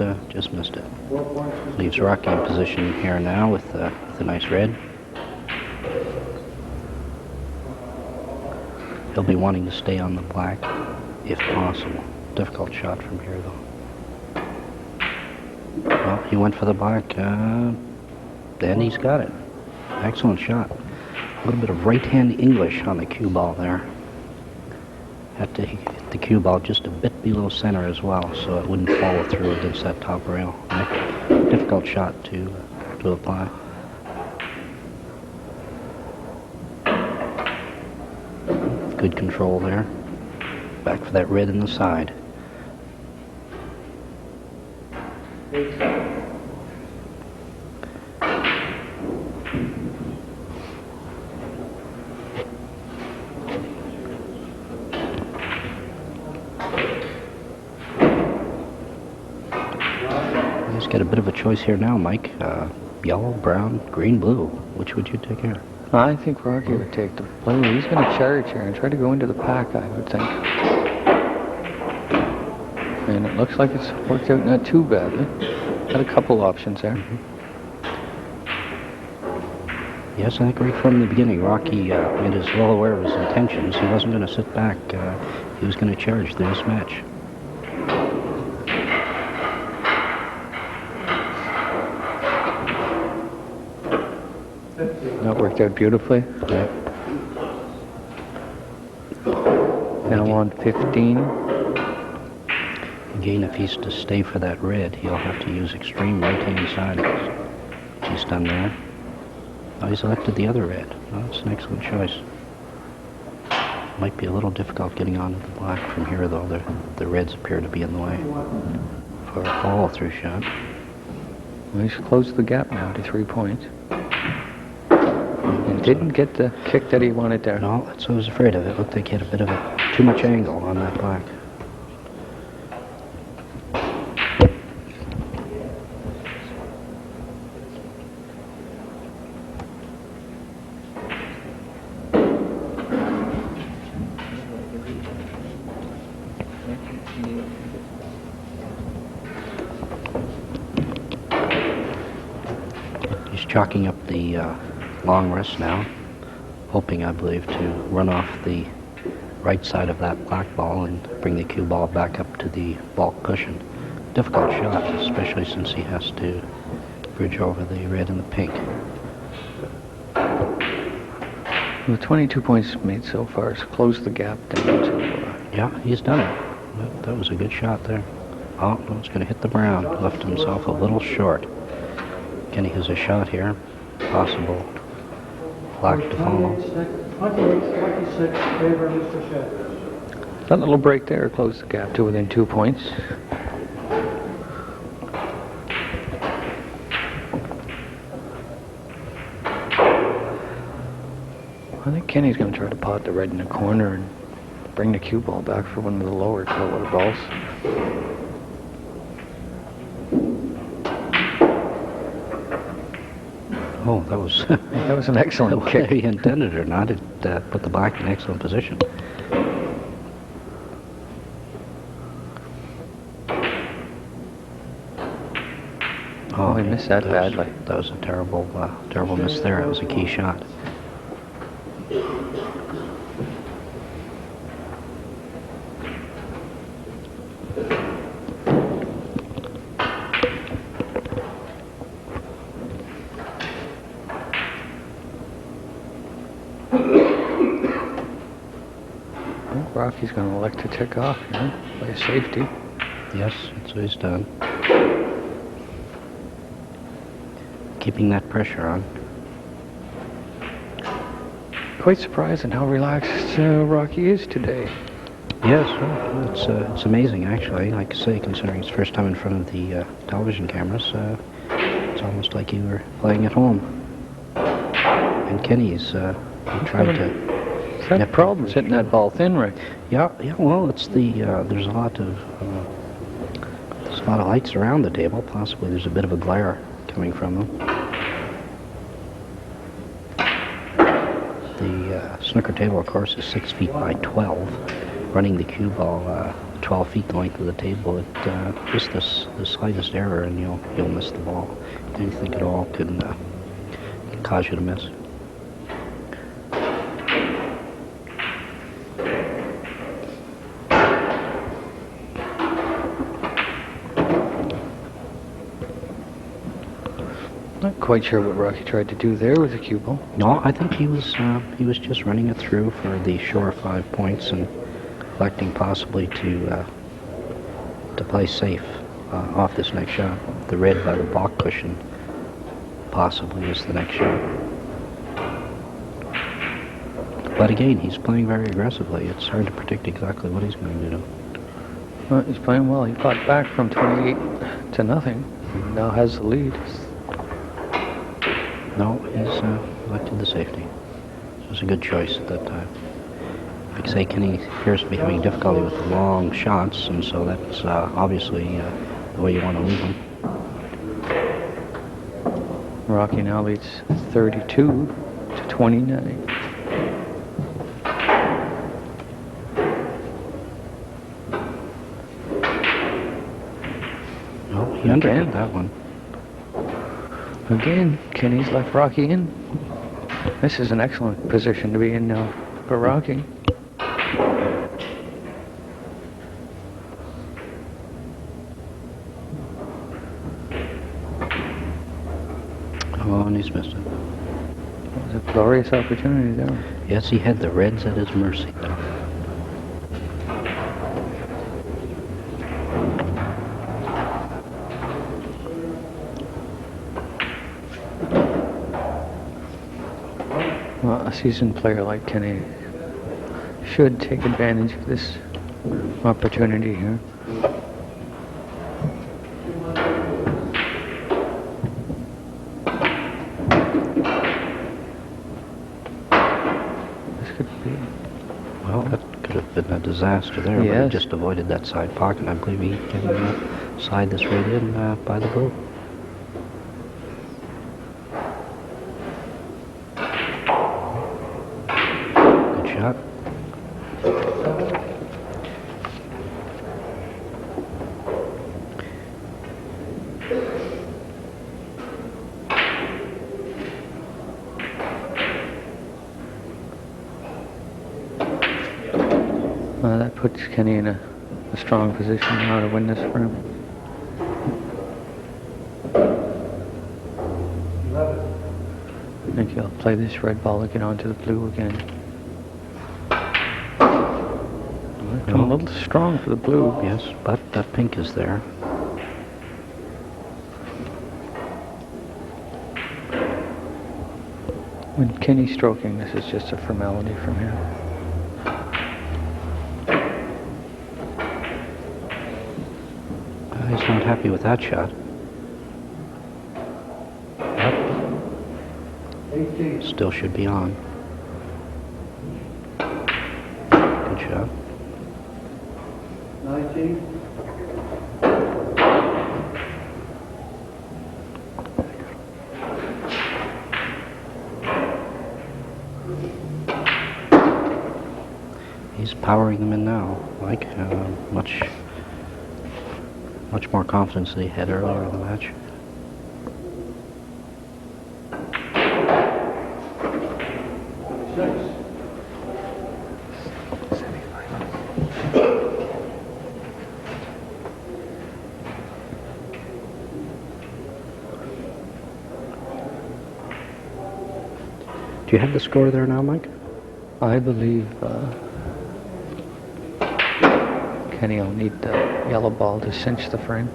[SPEAKER 2] missed it. Leaves Rocky in position here now with a nice red. He'll be wanting to stay on the black if possible. Difficult shot from here, though. Well, he went for the black, and he's got it. Excellent shot. A little bit of right-hand English on the cue ball there. Had to hit the cue ball just a bit below center as well, so it wouldn't follow through against that top rail. Difficult shot to apply. Good control there. Back for that red in the side. He's got a bit of a choice here now, Mike. Yellow, brown, green, blue. Which would you take here?
[SPEAKER 1] I think Rocky would take the blue. He's going to charge here and try to go into the pack, I would think. And it looks like it's worked out not too badly. Had a couple options there.
[SPEAKER 2] Yes, I think right from the beginning, Rocky made us well aware of his intentions. He wasn't going to sit back. He was going to charge through this match.
[SPEAKER 1] That worked out beautifully.
[SPEAKER 2] Yep.
[SPEAKER 1] Now on 15.
[SPEAKER 2] Again, if he's to stay for that red, he'll have to use extreme right-hand side, which he's done there. Oh, he's elected the other red. Oh, that's an excellent choice. Might be a little difficult getting onto the black from here, though. The reds appear to be in the way for a follow-through shot.
[SPEAKER 1] Well, he's closed the gap now to 3 points. And didn't get the kick that he wanted there.
[SPEAKER 2] No, that's what I was afraid of. It looked like he had a bit of too much angle on that black. He's chalking up the long wrist now, hoping, I believe, to run off the right side of that black ball and bring the cue ball back up to the bulk cushion. Difficult shot, especially since he has to bridge over the red and the pink.
[SPEAKER 1] With 22 points made so far, it's closed the gap down to...
[SPEAKER 2] Yeah, he's done it. That was a good shot there. Oh, no, it's going to hit the brown. Left himself a little short. Kenny has a shot here. Possible black to follow.
[SPEAKER 3] 28-26, favor Mr. Shea.
[SPEAKER 1] That little break there closed the gap to within 2 points. I think Kenny's going to try to pot the red in the corner and bring the cue ball back for one of the lower color balls.
[SPEAKER 2] Oh, that was
[SPEAKER 1] That was an excellent
[SPEAKER 2] whether
[SPEAKER 1] kick.
[SPEAKER 2] he intended it or not. It put the black in excellent position.
[SPEAKER 1] Oh, he missed that badly.
[SPEAKER 2] That was a terrible miss there. It was a key shot.
[SPEAKER 1] I think Rocky's going to elect to tick off here, play a safety.
[SPEAKER 2] Yes, that's what he's done. Keeping that pressure on.
[SPEAKER 1] Quite surprised at how relaxed Rocky is today.
[SPEAKER 2] Yes, well, it's amazing actually. Like I say, considering it's first time in front of the television cameras, it's almost like you were playing at home. And Kenny's He tried to...
[SPEAKER 1] Is that problems hitting that ball thin, Rick?
[SPEAKER 2] Yeah, well, it's the, there's a lot of lights around the table. Possibly there's a bit of a glare coming from them. The snooker table, of course, is 6 feet by 12. Running the cue ball 12 feet the length of the table, just the slightest error and you'll miss the ball. Anything at all can cause you to miss.
[SPEAKER 1] Not quite sure what Rocky tried to do there with the cue ball.
[SPEAKER 2] No, I think he was just running it through for the sure 5 points and electing possibly to play safe off this next shot. The red by the block cushion possibly is the next shot. But again, he's playing very aggressively. It's hard to predict exactly what he's going to do.
[SPEAKER 1] Well, he's playing well. He fought back from 28 to nothing. Now has the lead.
[SPEAKER 2] No, he's elected the safety. It was a good choice at that time. Like I say, Kenny appears to be having difficulty with the long shots, and so that's obviously the way you want to leave him.
[SPEAKER 1] Rocky now leads 32 to 29.
[SPEAKER 2] No, he underhit that one.
[SPEAKER 1] Again, Kenny's left Rocky in. This is an excellent position to be in now for Rocky.
[SPEAKER 2] Oh, and he's missed it.
[SPEAKER 1] It was a glorious opportunity there.
[SPEAKER 2] Yes, he had the reds at his mercy, though.
[SPEAKER 1] Well, a seasoned player like Kenny should take advantage of this opportunity here. This could be...
[SPEAKER 2] Well, that could have been a disaster there, but
[SPEAKER 1] Yes.
[SPEAKER 2] he just avoided that side pocket. I believe he can slide this right in by the blue. Good shot.
[SPEAKER 1] That puts Kenny in a strong position now to win this for him. I think he'll play this red ball to get onto the blue again. Come a little strong for the blue.
[SPEAKER 2] Yes, but that pink is there.
[SPEAKER 1] When Kenny's stroking, this is just a formality from him.
[SPEAKER 2] He's not happy with that shot. But still should be on. Good shot.
[SPEAKER 3] 19.
[SPEAKER 2] He's powering them in now, Mike. Much more confidence than he had earlier in the match. Do you have the score there now, Mike?
[SPEAKER 1] I believe Kenny will need the yellow ball to cinch the frame.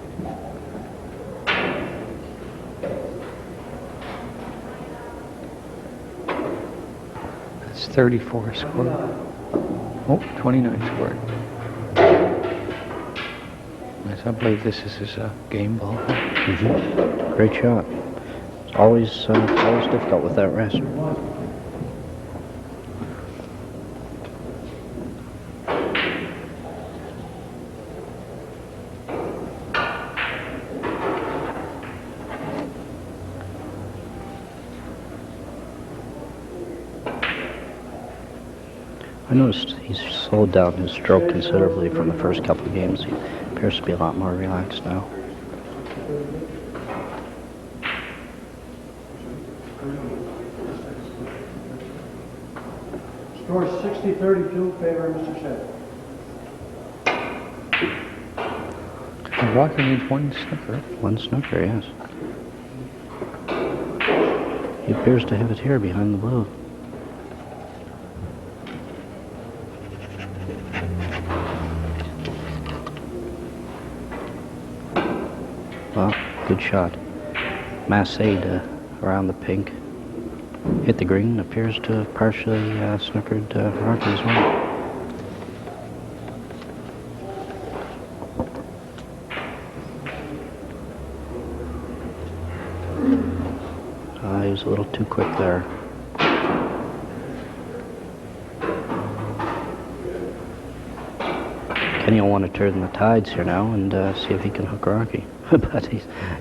[SPEAKER 1] That's 34 scored. Oh, 29 scored. Yes, I believe this is his game ball.
[SPEAKER 2] Mm-hmm. Great shot. It's always difficult with that rest. I noticed he's slowed down his stroke considerably from the first couple of games. He appears to be a lot more relaxed now.
[SPEAKER 3] Score 60-32, favor of Mr. Shea.
[SPEAKER 1] Rocky needs one snooker.
[SPEAKER 2] One snooker, yes. He appears to have it here behind the blue. Well, good shot. Massade around the pink. Hit the green, appears to have partially snookered Rocky as well. He was a little too quick there. Kenny will want to turn the tides here now and see if he can hook Rocky. But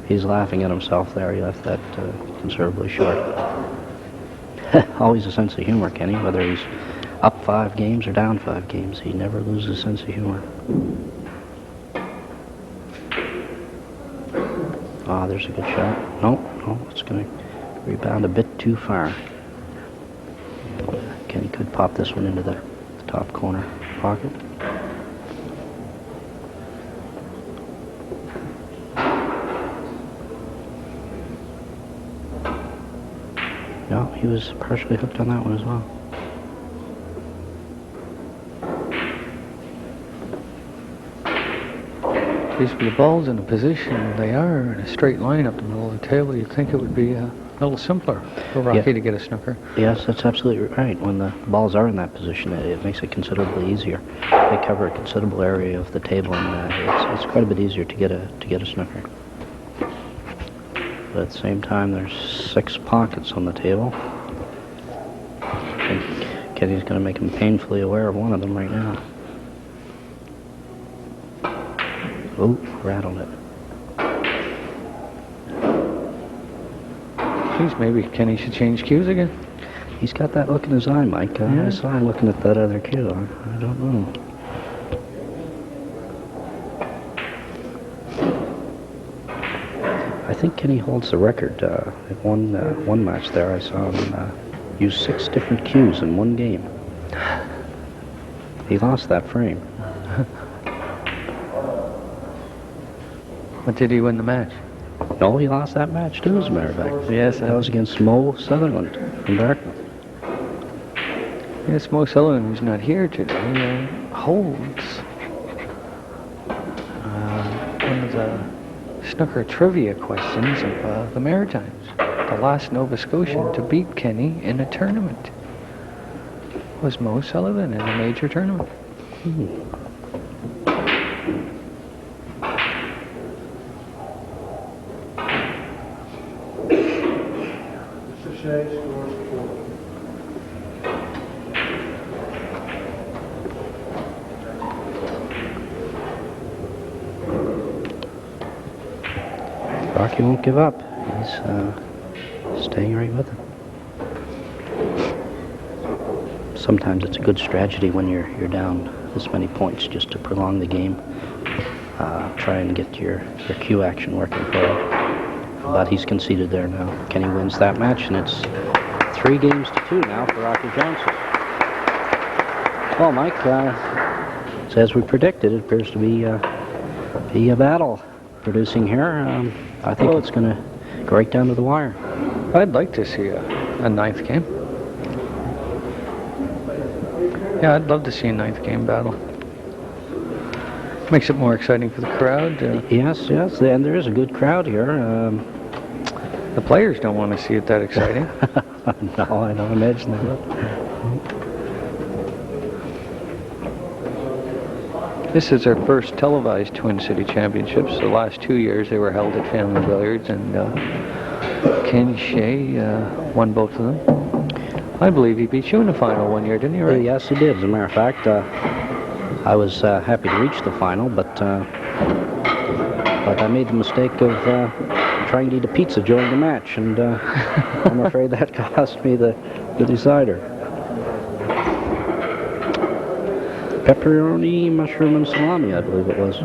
[SPEAKER 2] he's laughing at himself there. He left that considerably short. Always a sense of humor, Kenny, whether he's up 5 games or down 5 games. He never loses a sense of humor. Ah, there's a good shot. No, it's going to rebound a bit too far. Kenny could pop this one into the top corner pocket. No, he was partially hooked on that one as well.
[SPEAKER 1] If the ball's in a position they are in a straight line up the middle of the table, you'd think it would be a little simpler for Rocky to get a snooker.
[SPEAKER 2] Yes, that's absolutely right. When the balls are in that position, it makes it considerably easier. They cover a considerable area of the table, and it's quite a bit easier to get a snooker. But at the same time, there's 6 pockets on the table. I think Kenny's going to make him painfully aware of one of them right now. Oh, rattled it.
[SPEAKER 1] Geez, maybe Kenny should change cues again.
[SPEAKER 2] He's got that look in his eye, Mike. I saw him looking at that other cue. I don't know. I think Kenny holds the record. At one match there, I saw him use 6 different cues in one game. He lost that frame.
[SPEAKER 1] But did he win the match?
[SPEAKER 2] No, he lost that match too, as a matter of fact.
[SPEAKER 1] Yes,
[SPEAKER 2] That was against Mo Sutherland from Dartmouth.
[SPEAKER 1] Yes, Mo Sullivan, who's not here today, holds one of the snooker trivia questions of the Maritimes. The last Nova Scotian to beat Kenny in a tournament was Mo Sullivan in a major tournament.
[SPEAKER 3] Mr. Shea scores 4.
[SPEAKER 2] Rocky won't give up. He's staying right with him. Sometimes it's a good strategy when you're down this many points just to prolong the game. Try and get your cue action working for you. But he's conceded there now. Kenny wins that match, and it's 3-2 now for Rocky Johnson. Well, Mike, so as we predicted, it appears to be a battle producing here. I think it's going to go right down to the wire.
[SPEAKER 1] I'd like to see a 9th game. Yeah, I'd love to see a 9th game battle. Makes it more exciting for the crowd.
[SPEAKER 2] Yes, and there is a good crowd here.
[SPEAKER 1] The players don't want to see it that exciting.
[SPEAKER 2] No, I don't imagine they will.
[SPEAKER 1] This is our first televised Twin City Championships. The last 2 years they were held at Family Billiards, and Ken Shea won both of them. I believe he beat you in the final one year, didn't he? Right?
[SPEAKER 2] Yes, he did. As a matter of fact, I was happy to reach the final, but I made the mistake of trying to eat a pizza during the match, and I'm afraid that cost me the decider. Pepperoni, mushroom, and salami, I believe it was.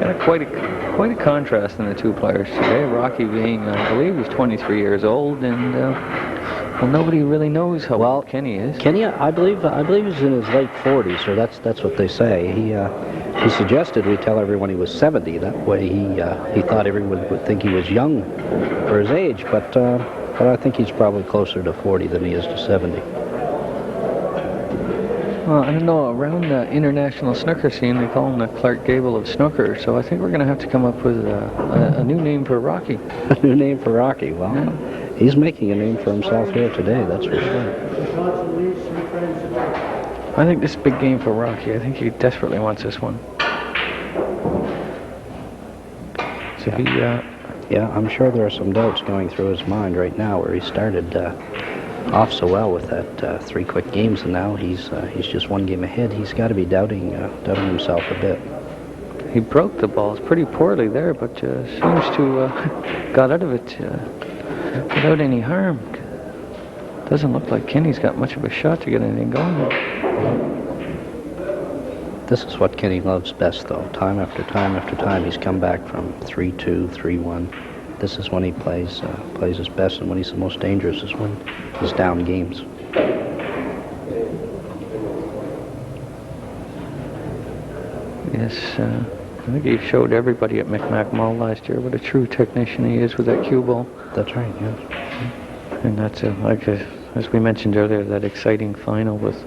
[SPEAKER 1] Got quite a contrast in the two players today. Rocky being, I believe, he's 23 years old, and well, nobody really knows how old Kenny is.
[SPEAKER 2] Kenny, I believe he's in his late 40s, or that's what they say. He suggested we tell everyone he was 70. That way he thought everyone would think he was young for his age, but I think he's probably closer to 40 than he is to 70.
[SPEAKER 1] Well, I don't know, around the international snooker scene, they call him the Clark Gable of snooker, so I think we're going to have to come up with a new name for Rocky.
[SPEAKER 2] A new name for Rocky. Well, he's making a name for himself here today, that's for sure.
[SPEAKER 3] Johnson leads 3 frames to 2.
[SPEAKER 1] I think this is a big game for Rocky. I think he desperately wants this one. So he,
[SPEAKER 2] Yeah, I'm sure there are some doubts going through his mind right now where he started off so well with that 3 quick games, and now he's just 1 game ahead. He's got to be doubting himself a bit.
[SPEAKER 1] he broke the balls pretty poorly there, but seems to got out of it without any harm. Doesn't look like Kenny's got much of a shot to get anything going.
[SPEAKER 2] This is what Kenny loves best, though. Time after time after time, he's come back from 3-2, 3-1. This is when he plays his best, and when he's the most dangerous is when he's down games.
[SPEAKER 1] Yes, I think he showed everybody at Micmac Mall last year what a true technician he is with that cue ball.
[SPEAKER 2] That's right, yes.
[SPEAKER 1] And that's as we mentioned earlier, that exciting final with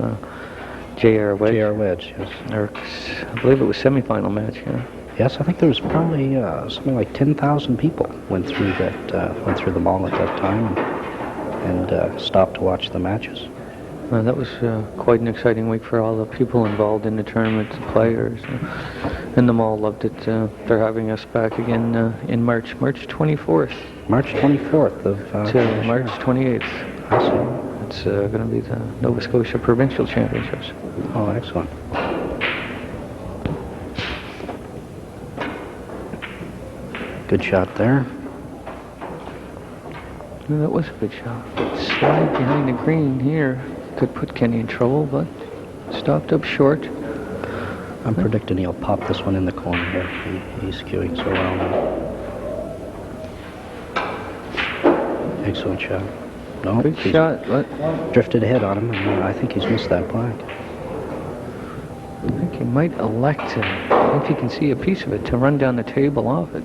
[SPEAKER 1] J.R. Wedge.
[SPEAKER 2] J.R. Wedge, yes.
[SPEAKER 1] Or, I believe it was semi-final match, yeah.
[SPEAKER 2] Yes, I think there was probably something like 10,000 people went through the mall at that time and stopped to watch the matches.
[SPEAKER 1] That was quite an exciting week for all the people involved in the tournament, the players, and the mall loved it. They're having us back again in March 24th.
[SPEAKER 2] March 24th of
[SPEAKER 1] To March 28th.
[SPEAKER 2] I see.
[SPEAKER 1] It's going to be the Nova Scotia Provincial Championships.
[SPEAKER 2] Oh, excellent. Good shot there.
[SPEAKER 1] Yeah, that was a good shot. Slide behind the green here could put Kenny in trouble, but stopped up short.
[SPEAKER 2] I'm predicting he'll pop this one in the corner here. He's skewing so well now. Excellent shot. No,
[SPEAKER 1] Good
[SPEAKER 2] he's
[SPEAKER 1] shot, but
[SPEAKER 2] drifted ahead on him, and I think he's missed that black.
[SPEAKER 1] I think he might elect to, if he can see a piece of it, to run down the table off it.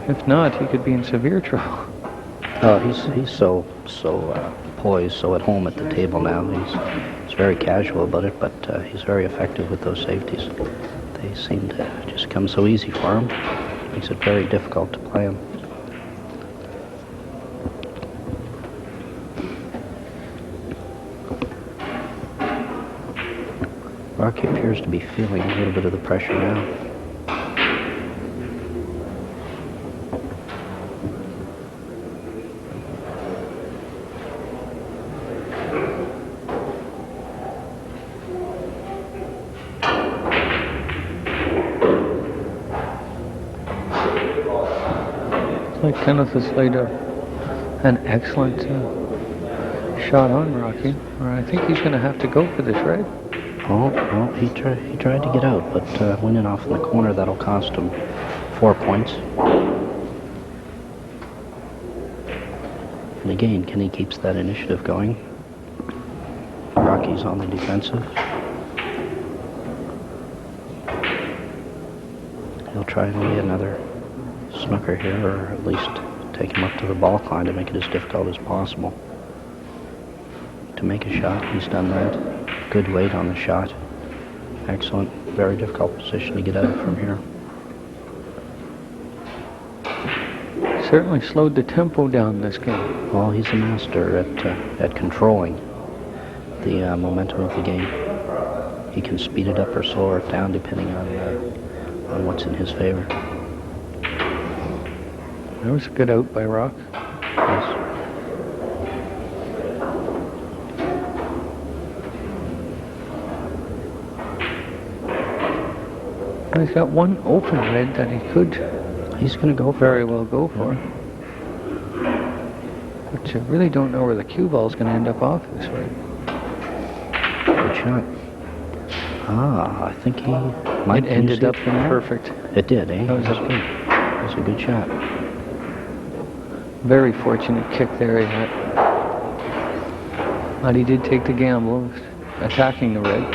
[SPEAKER 1] If not, he could be in severe trouble.
[SPEAKER 2] Oh, he's so poised, so at home at the table now. He's very casual about it, but he's very effective with those safeties. They seem to just come so easy for him. Makes it very difficult to play him. Rocky appears to be feeling a little bit of the pressure now.
[SPEAKER 1] Like Kenneth has laid an excellent shot on Rocky. Or I think he's going to have to go for this, right?
[SPEAKER 2] Oh, well, he tried to get out, but went in off in the corner. That'll cost him 4 points. And again, Kenny keeps that initiative going. Rocky's on the defensive. He'll try and lay another snooker here, or at least take him up to the ball line to make it as difficult as possible to make a shot. He's done that. Good weight on the shot. Excellent. Very difficult position to get out of from here.
[SPEAKER 1] Certainly slowed the tempo down this game.
[SPEAKER 2] Well, he's a master at controlling the momentum of the game. He can speed it up or slow it down depending on what's in his favor.
[SPEAKER 1] That was a good out by Rock.
[SPEAKER 2] Yes.
[SPEAKER 1] He's got one open red that he could
[SPEAKER 2] He's going to go for
[SPEAKER 1] very
[SPEAKER 2] it.
[SPEAKER 1] well go for. But you really don't know where the cue ball is going to end up off this way.
[SPEAKER 2] good shot. I think he might
[SPEAKER 1] It ended up
[SPEAKER 2] from there.
[SPEAKER 1] perfect.
[SPEAKER 2] It did, eh?
[SPEAKER 1] That was
[SPEAKER 2] That's good. That was a good shot.
[SPEAKER 1] Very fortunate kick there he had. But he did take the gamble of attacking the red.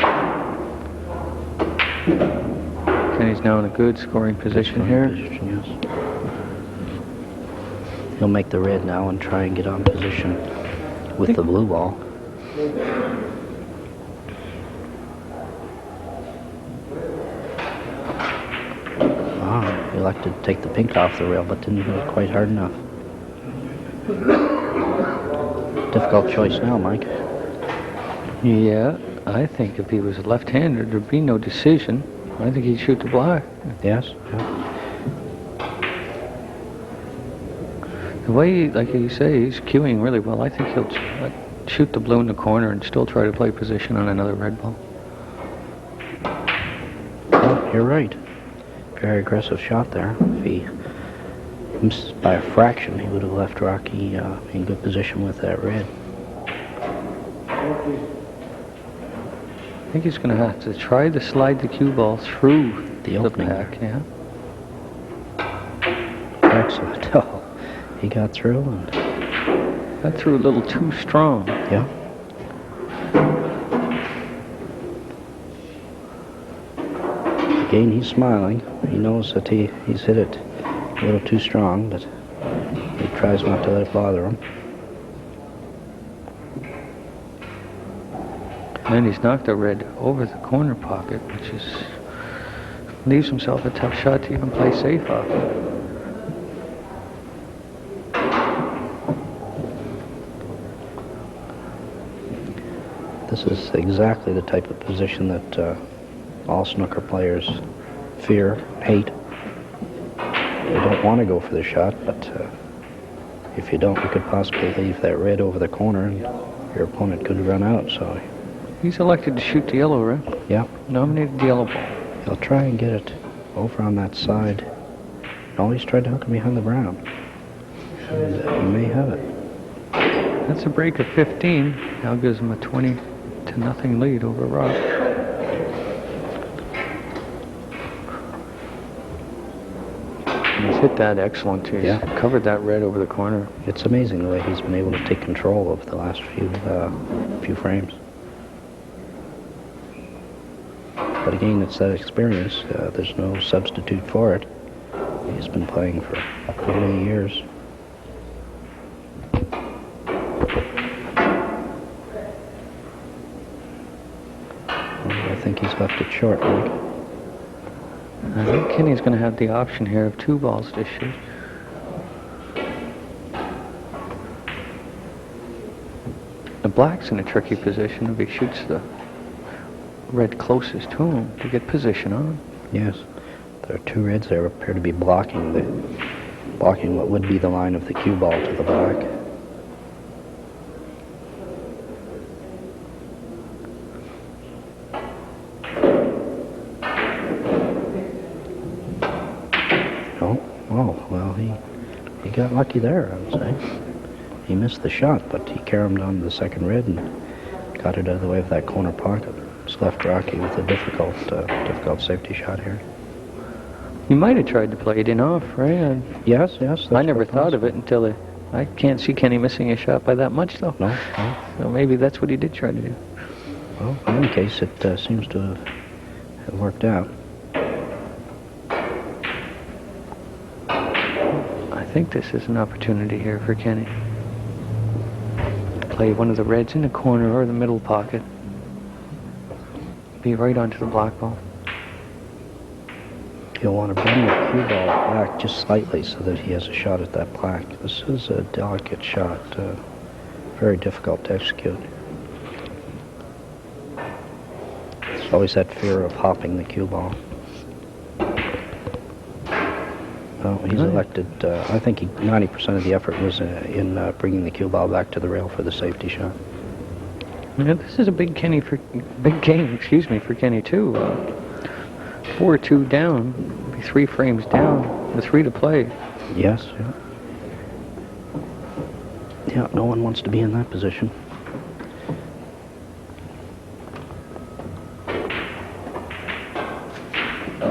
[SPEAKER 1] Kenny's now in a good scoring position here.
[SPEAKER 2] Yes. He'll make the red now and try and get on position with the blue ball. He elected to take the pink off the rail, but didn't hit it quite hard enough. Difficult choice now, Mike.
[SPEAKER 1] Yeah, I think if he was left-handed, there'd be no decision. I think he'd shoot the black.
[SPEAKER 2] Yes? Yeah.
[SPEAKER 1] The way, like you say, he's cueing really well. I think he'll shoot the blue in the corner and still try to play position on another red ball.
[SPEAKER 2] Well, you're right. Very aggressive shot there. If he missed by a fraction, he would have left Rocky in good position with that red.
[SPEAKER 1] I think he's going to have to try to slide the cue ball through
[SPEAKER 2] The opening
[SPEAKER 1] pack. Yeah.
[SPEAKER 2] Excellent. Oh, he got through and...
[SPEAKER 1] Got through a little too strong.
[SPEAKER 2] Yeah. Again, he's smiling. He knows that he's hit it a little too strong, but he tries not to let it bother him.
[SPEAKER 1] And he's knocked the red over the corner pocket, which leaves himself a tough shot to even play safe off.
[SPEAKER 2] This is exactly the type of position that all snooker players fear, hate. They don't want to go for the shot, but if you don't, you could possibly leave that red over the corner and your opponent could run out. So
[SPEAKER 1] He's elected to shoot the yellow, right?
[SPEAKER 2] yeah,
[SPEAKER 1] Nominated the yellow ball.
[SPEAKER 2] he'll try and get it over on that side. Always tried to hook it behind the brown. And he may have it.
[SPEAKER 1] That's a break of 15. Now gives him a 20-0 lead over Rock. He's hit that excellent too. He's
[SPEAKER 2] Yeah.
[SPEAKER 1] covered that red over the corner.
[SPEAKER 2] It's amazing the way he's been able to take control of the last few frames. But again, it's that experience. There's no substitute for it. He's been playing for many years. I think he's left it short, Mike.
[SPEAKER 1] I think Kenny's going to have the option here of 2 balls to shoot. The black's in a tricky position if he shoots the red closest to him to get position on.
[SPEAKER 2] Yes, there are 2 reds there appear to be blocking what would be the line of the cue ball to the black. Oh, well, he got lucky there, I would say. He missed the shot, but he caromed on the second red and got it out of the way of that corner pocket. Just left Rocky with a difficult safety shot here.
[SPEAKER 1] He might have tried to play it in off, right?
[SPEAKER 2] Yes, that's
[SPEAKER 1] I never
[SPEAKER 2] quite
[SPEAKER 1] thought of
[SPEAKER 2] possible.
[SPEAKER 1] it until I can't see Kenny missing a shot by that much, though.
[SPEAKER 2] No.
[SPEAKER 1] So maybe that's what he did try to do.
[SPEAKER 2] Well, in any case, it seems to have worked out.
[SPEAKER 1] I think this is an opportunity here for Kenny. Play one of the reds in the corner or the middle pocket. Be right onto the black ball.
[SPEAKER 2] He'll want to bring the cue ball back just slightly so that he has a shot at that black. This is a delicate shot, very difficult to execute. There's always that fear of hopping the cue ball. Well, he's elected, I think 90% of the effort was in bringing the cue ball back to the rail for the safety shot.
[SPEAKER 1] Yeah, this is a big game, for Kenny too. 4-2 down, be 3 frames down, with 3 to play.
[SPEAKER 2] Yes, yeah. Yeah, no one wants to be in that position.
[SPEAKER 1] I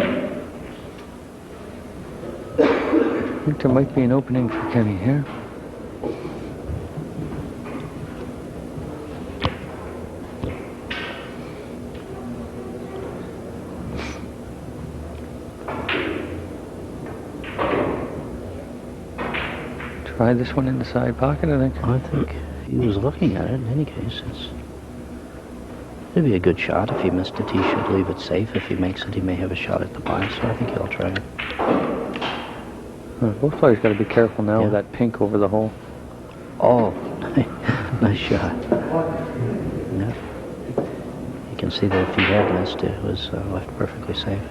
[SPEAKER 1] think there might be an opening for Kenny here. Try this one in the side pocket, I think.
[SPEAKER 2] I think he was looking at it. In any case, it'd be a good shot. If he missed it, he should leave it safe. If he makes it, he may have a shot at the bias, so I think he'll try it.
[SPEAKER 1] Both players got to be careful now with
[SPEAKER 2] Yeah.
[SPEAKER 1] that pink over the hole.
[SPEAKER 2] Oh, nice shot. Yeah. You can see that if he had missed, it was left perfectly safe.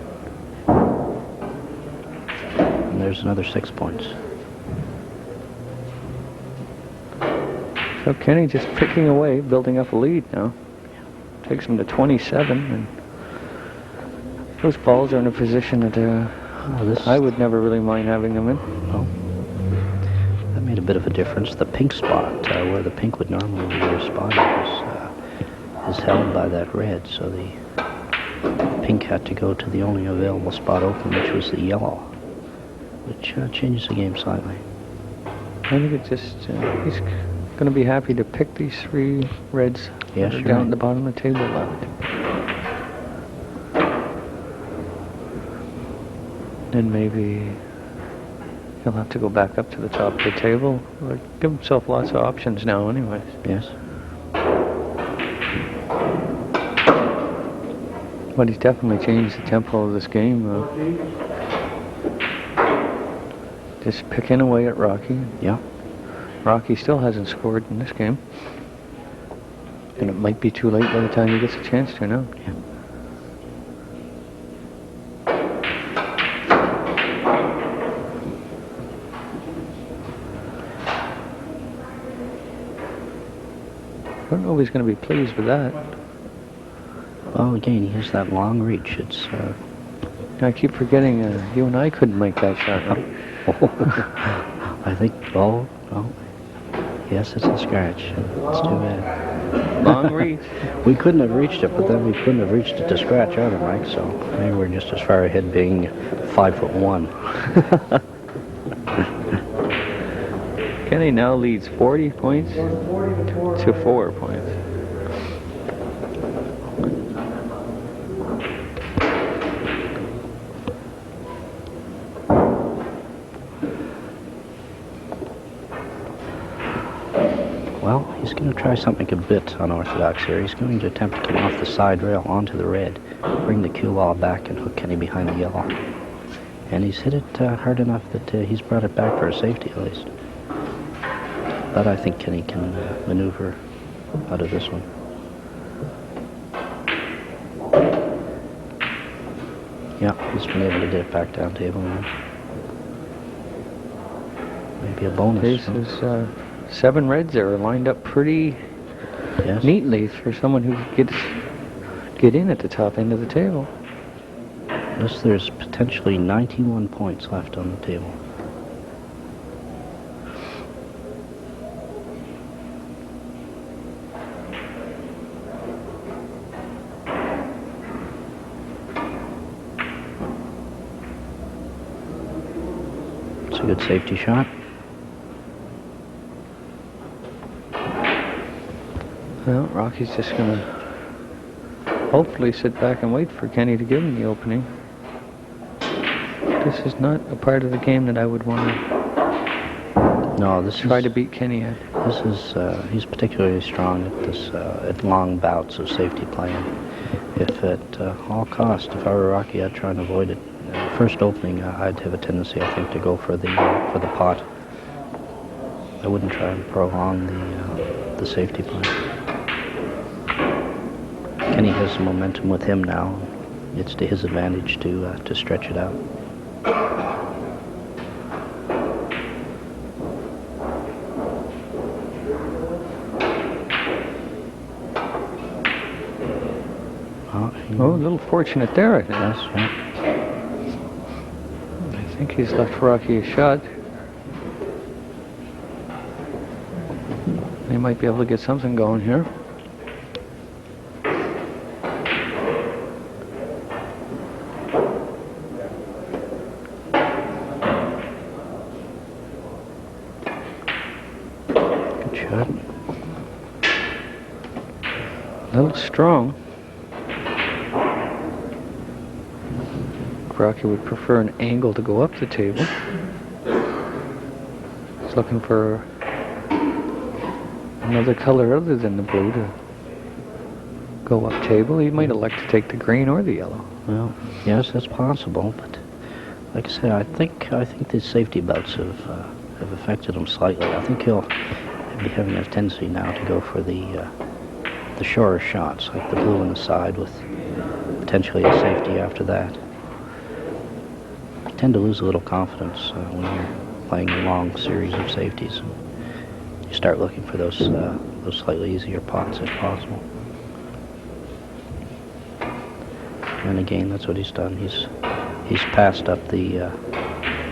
[SPEAKER 2] And there's another 6 points.
[SPEAKER 1] So Kenny just picking away, building up a lead now. Takes him to 27, and those balls are in a position that I would never really mind having them in.
[SPEAKER 2] No. That made a bit of a difference. The pink spot, where the pink would normally be spotted, is held by that red, so the pink had to go to the only available spot open, which was the yellow, which changes the game slightly.
[SPEAKER 1] I think it just, he's going to be happy to pick these 3 reds
[SPEAKER 2] Yes,
[SPEAKER 1] that are
[SPEAKER 2] you're
[SPEAKER 1] down
[SPEAKER 2] right.
[SPEAKER 1] at the bottom of the table left. Then maybe he'll have to go back up to the top of the table. Or give himself lots of options now anyways.
[SPEAKER 2] Yes.
[SPEAKER 1] But he's definitely changed the tempo of this game. Just picking away at Rocky.
[SPEAKER 2] Yeah.
[SPEAKER 1] Rocky still hasn't scored in this game. And it might be too late by the time he gets a chance to now.
[SPEAKER 2] Yeah.
[SPEAKER 1] I don't know if he's going to be pleased with that.
[SPEAKER 2] Well, again, he has that long reach. It's
[SPEAKER 1] I keep forgetting you and I couldn't make that shot. Right?
[SPEAKER 2] I think. Oh, yes, it's a scratch. It's too bad.
[SPEAKER 1] Long reach.
[SPEAKER 2] We couldn't have reached it, but then we couldn't have reached it to scratch out of Mike. So maybe we're just as far ahead, being 5'1".
[SPEAKER 1] Kenny now leads 40 points to 4 points.
[SPEAKER 2] Well, he's going to try something a bit unorthodox here. He's going to attempt to come off the side rail onto the red, bring the cue ball back, and hook Kenny behind the yellow. And he's hit it hard enough that he's brought it back for a safety at least. But I think Kenny can maneuver out of this one. Yeah, he's been able to get it back down table now. Maybe a bonus.
[SPEAKER 1] This is 7 reds there, lined up pretty
[SPEAKER 2] Yes.
[SPEAKER 1] neatly for someone who gets get in at the top end of the table.
[SPEAKER 2] Yes, there's potentially 91 points left on the table. It's a good safety shot.
[SPEAKER 1] Well, Rocky's just going to hopefully sit back and wait for Kenny to give him the opening. This is not a part of the game that I would want to
[SPEAKER 2] No, this
[SPEAKER 1] try
[SPEAKER 2] is
[SPEAKER 1] to beat Kenny at.
[SPEAKER 2] This is, he's particularly strong at this, at long bouts of safety play. And if at all cost, if I were Rocky, I'd try and avoid it. First opening, I'd have a tendency, I think, to go for the pot. I wouldn't try and prolong the safety play. Kenny has some momentum with him now. It's to his advantage to stretch it out.
[SPEAKER 1] Oh, a little fortunate there, I think.
[SPEAKER 2] Yes, yeah.
[SPEAKER 1] I think he's left Rocky a shot. They might be able to get something going here.
[SPEAKER 2] shot.
[SPEAKER 1] A little strong. Rocky would prefer an angle to go up the table. He's looking for another color other than the blue to go up table. He might elect to take the green or the yellow.
[SPEAKER 2] Well, yes, that's possible, but like I said, I think the safety bouts have affected him slightly. I think he'll be having a tendency now to go for the shorter shots, like the blue on the side with potentially a safety after that. You tend to lose a little confidence when you're playing a long series of safeties. You start looking for those slightly easier pots if possible. And again, that's what he's done. He's passed up the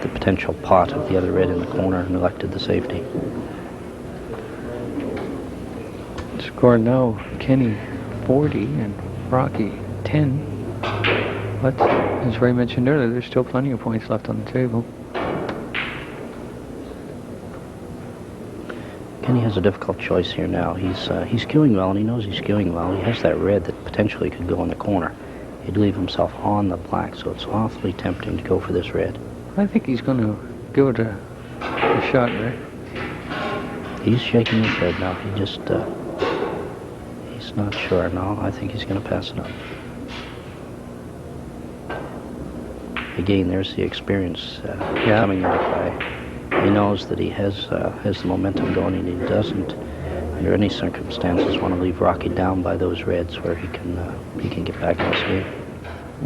[SPEAKER 2] potential pot of the other red in the corner and elected the safety.
[SPEAKER 1] Score now, Kenny 40 and Rocky 10. But as Ray mentioned earlier, there's still plenty of points left on the table.
[SPEAKER 2] Kenny has a difficult choice here now. He's queuing well, and he knows he's queuing well. He has that red that potentially could go in the corner. He'd leave himself on the black, so it's awfully tempting to go for this red.
[SPEAKER 1] I think he's going to give it a shot, Ray.
[SPEAKER 2] He's shaking his head now. He's not sure. No, I think he's going to pass it up. Again, there's the experience coming into play. He knows that he has the momentum going, and he doesn't, under any circumstances, want to leave Rocky down by those reds where he can get back in this game.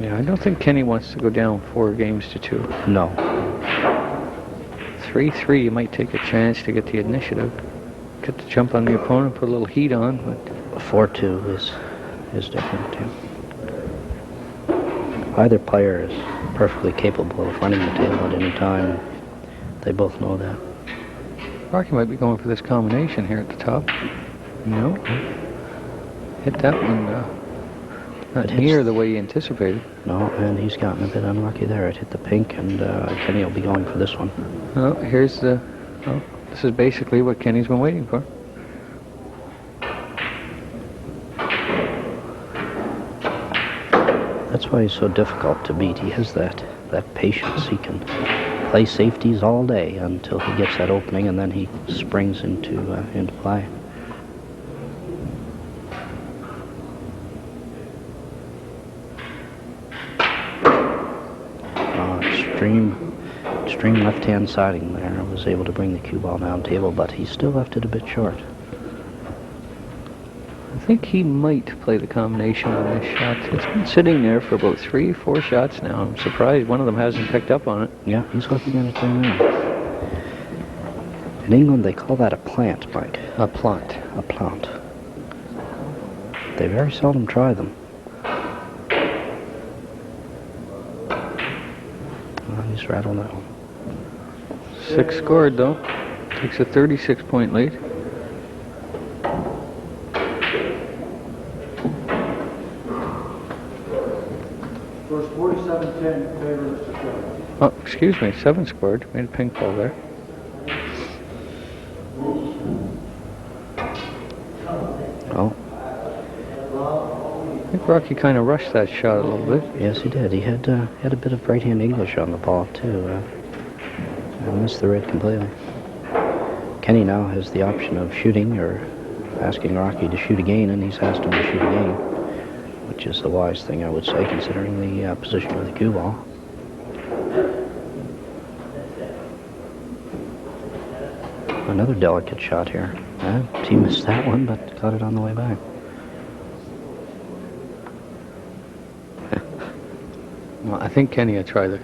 [SPEAKER 1] Yeah, I don't think Kenny wants to go down 4 games to 2.
[SPEAKER 2] No.
[SPEAKER 1] 3-3, you might take a chance to get the initiative, get the jump on the opponent, put a little heat on, but
[SPEAKER 2] 4-2 is different too. Either player is perfectly capable of running the table at any time. They both know that.
[SPEAKER 1] Rocky might be going for this combination here at the top. No. Hit that one not near the way he anticipated.
[SPEAKER 2] No, and he's gotten a bit unlucky there. It hit the pink, and Kenny will be going for this one.
[SPEAKER 1] Oh, here's the... Oh, this is basically what Kenny's been waiting for.
[SPEAKER 2] That's why he's so difficult to beat. He has that patience. He can play safeties all day until he gets that opening, and then he springs into play. Extreme left-hand siding there. Was able to bring the cue ball down table, but he still left it a bit short.
[SPEAKER 1] I think he might play the combination on this shot. It's been sitting there for about 3-4 shots now. I'm surprised one of them hasn't picked up on it.
[SPEAKER 2] Yeah, he's looking at it there now. In England, they call that a plant, Mike.
[SPEAKER 1] A plant.
[SPEAKER 2] A plant. They very seldom try them. Well, he's rattled that one.
[SPEAKER 1] 6 scored, though. Takes a 36-point lead.
[SPEAKER 3] Scores 47-10 in favor of Mr. Shea.
[SPEAKER 1] Oh, excuse me, 7 scored. Made a pink ball there.
[SPEAKER 2] Oh.
[SPEAKER 1] I think Rocky kind of rushed that shot a little bit.
[SPEAKER 2] Yes, he did. He had a bit of right-hand English on the ball, too. I missed the red completely. Kenny now has the option of shooting or asking Rocky to shoot again, and he's asked him to shoot again, which is the wise thing, I would say, considering the position of the cue ball. Another delicate shot here. He missed that one, but got it on the way back.
[SPEAKER 1] Well, I think Kenny will try that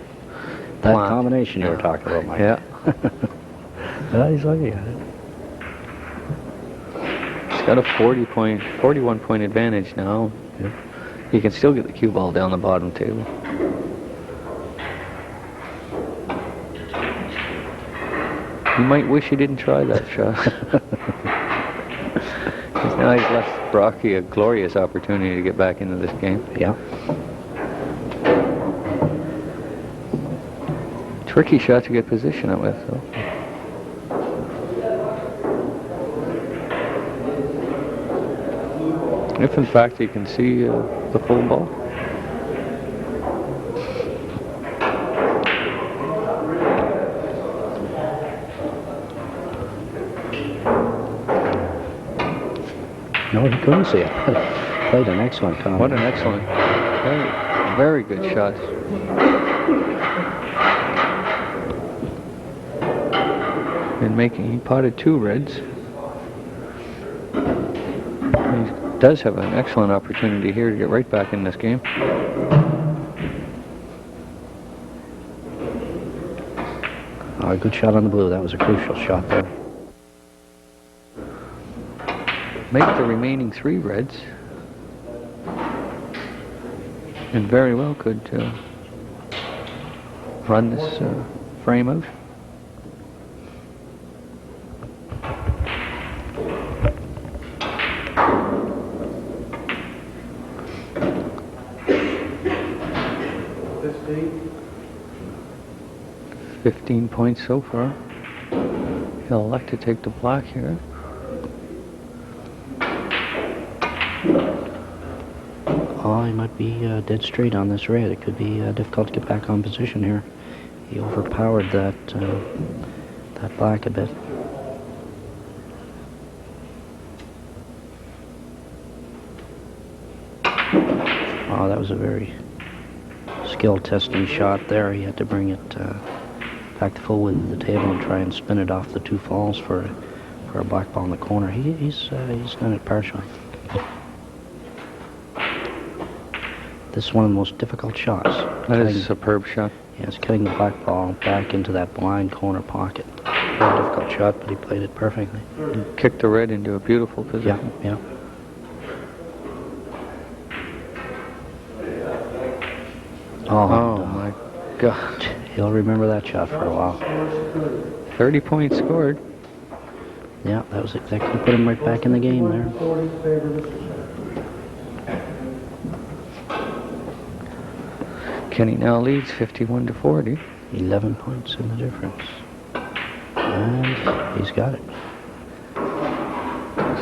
[SPEAKER 2] Combination you were talking about, Mike.
[SPEAKER 1] Yeah.
[SPEAKER 2] Well, he's lucky at it.
[SPEAKER 1] He's got a 41-point advantage now.
[SPEAKER 2] Yeah.
[SPEAKER 1] He can still get the cue ball down the bottom table. You might wish he didn't try that shot. Because now he's left Rocky a glorious opportunity to get back into this game.
[SPEAKER 2] Yeah.
[SPEAKER 1] Tricky shot to get position up with, though. if in fact he can see the full ball.
[SPEAKER 2] No, he couldn't see it. Played an excellent comment.
[SPEAKER 1] What an excellent, very good shot. He potted 2 reds. He does have an excellent opportunity here to get right back in this game.
[SPEAKER 2] A good shot on the blue. That was a crucial shot there.
[SPEAKER 1] Make the remaining 3 reds. And very well could run this frame out.
[SPEAKER 3] $15.
[SPEAKER 1] 15 points so far. He'll elect to take the black here.
[SPEAKER 2] Oh, he might be dead straight on this red. It could be difficult to get back on position here. He overpowered that black a bit. Oh, that was a very skill testing shot there. He had to bring it back to full width of the table and try and spin it off the 2 falls for a black ball in the corner. He's done it partially. This is one of the most difficult shots.
[SPEAKER 1] That is a superb shot.
[SPEAKER 2] Yes, cutting the black ball back into that blind corner pocket. Very difficult shot, but he played it perfectly.
[SPEAKER 1] He kicked the red into a beautiful position.
[SPEAKER 2] Yeah.
[SPEAKER 1] Oh my God.
[SPEAKER 2] He'll remember that shot for a while.
[SPEAKER 1] 30 points scored.
[SPEAKER 2] Yeah, that was it. That could put him right back in the game there.
[SPEAKER 3] 40 favor Mr. Shea.
[SPEAKER 1] Kenny now leads 51 to 40.
[SPEAKER 2] 11 points in the difference. And he's got it.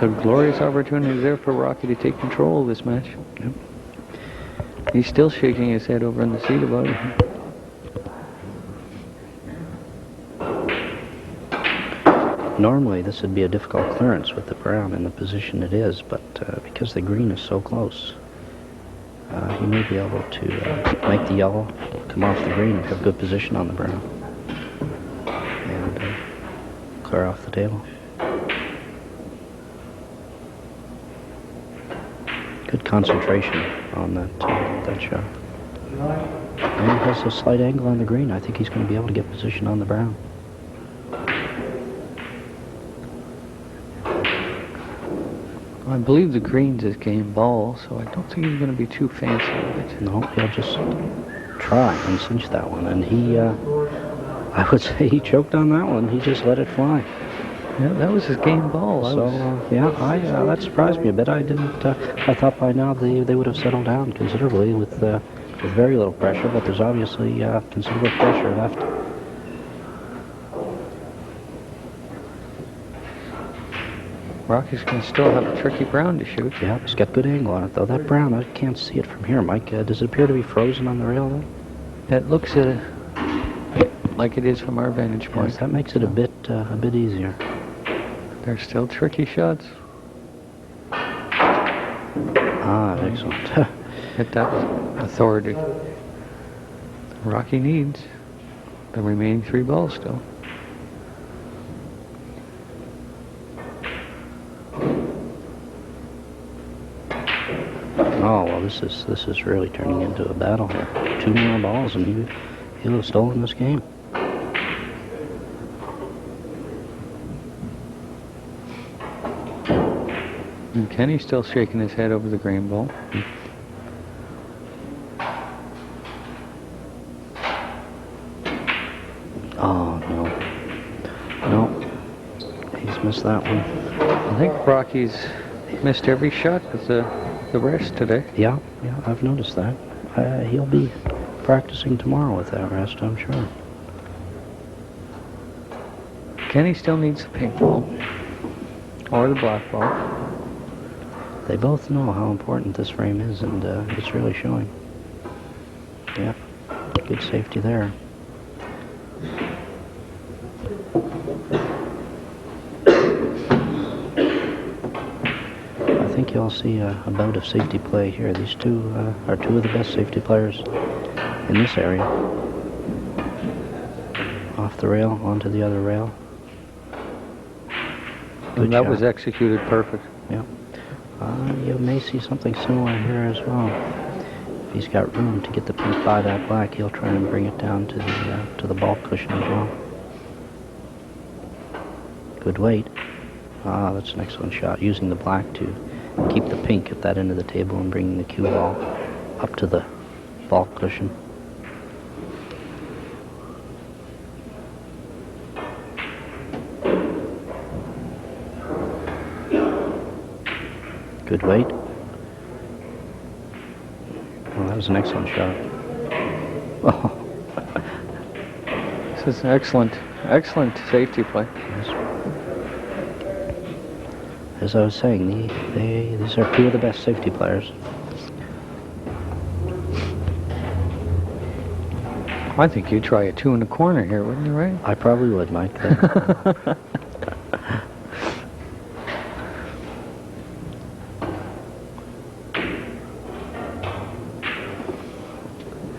[SPEAKER 1] So glorious opportunity there for Rocky to take control of this match.
[SPEAKER 2] Yep.
[SPEAKER 1] He's still shaking his head over in the seat about it.
[SPEAKER 2] Normally this would be a difficult clearance with the brown in the position it is, but because the green is so close, he may be able to make the yellow come off the green and have good position on the brown and clear off the table. Good concentration on that shot. And he has a slight angle on the green. I think he's going to be able to get position on the brown.
[SPEAKER 1] I believe the green's his game ball, so I don't think he's going to be too fancy with it.
[SPEAKER 2] No, he'll just try and cinch that one. And he, I would say he choked on that one. He just let it fly.
[SPEAKER 1] Yeah, that was his game ball.
[SPEAKER 2] So, yeah, that surprised me a bit. I thought by now they would have settled down considerably with very little pressure, but there's obviously considerable pressure left.
[SPEAKER 1] Rocky's going to still have a tricky brown to shoot.
[SPEAKER 2] Yeah, he's got good angle on it, though. That brown, I can't see it from here, Mike. Does it appear to be frozen on the rail, though?
[SPEAKER 1] That looks like it is from our vantage point.
[SPEAKER 2] Yes, that makes it a bit easier.
[SPEAKER 1] They're still tricky shots.
[SPEAKER 2] Ah, excellent.
[SPEAKER 1] Hit that with authority. Rocky needs the remaining 3 balls still.
[SPEAKER 2] Oh, well, this is really turning into a battle here. 2 more balls, and he'll have stolen this game.
[SPEAKER 1] And Kenny's still shaking his head over the green ball.
[SPEAKER 2] Oh, no. No. He's missed that one.
[SPEAKER 1] I think Rocky's missed every shot with the rest today.
[SPEAKER 2] Yeah, I've noticed that. He'll be practicing tomorrow with that rest, I'm sure.
[SPEAKER 1] Kenny still needs the pink ball. Or the black ball.
[SPEAKER 2] They both know how important this frame is, and it's really showing. Yeah, good safety there. I think you'll see a bout of safety play here. These two are two of the best safety players in this area. Off the rail, onto the other rail. Good
[SPEAKER 1] And that
[SPEAKER 2] shot.
[SPEAKER 1] was executed perfect.
[SPEAKER 2] Yeah. You may see something similar here as well. If he's got room to get the pink by that black, he'll try and bring it down to the ball cushion as well. Good weight. That's an excellent shot. Using the black to keep the pink at that end of the table and bringing the cue ball up to the ball cushion. Good weight. Well, that was an excellent shot. Oh.
[SPEAKER 1] This is an excellent safety play.
[SPEAKER 2] Yes. As I was saying, these are two of the best safety players.
[SPEAKER 1] I think you'd try a 2 in the corner here, wouldn't you, right?
[SPEAKER 2] I probably would, Mike.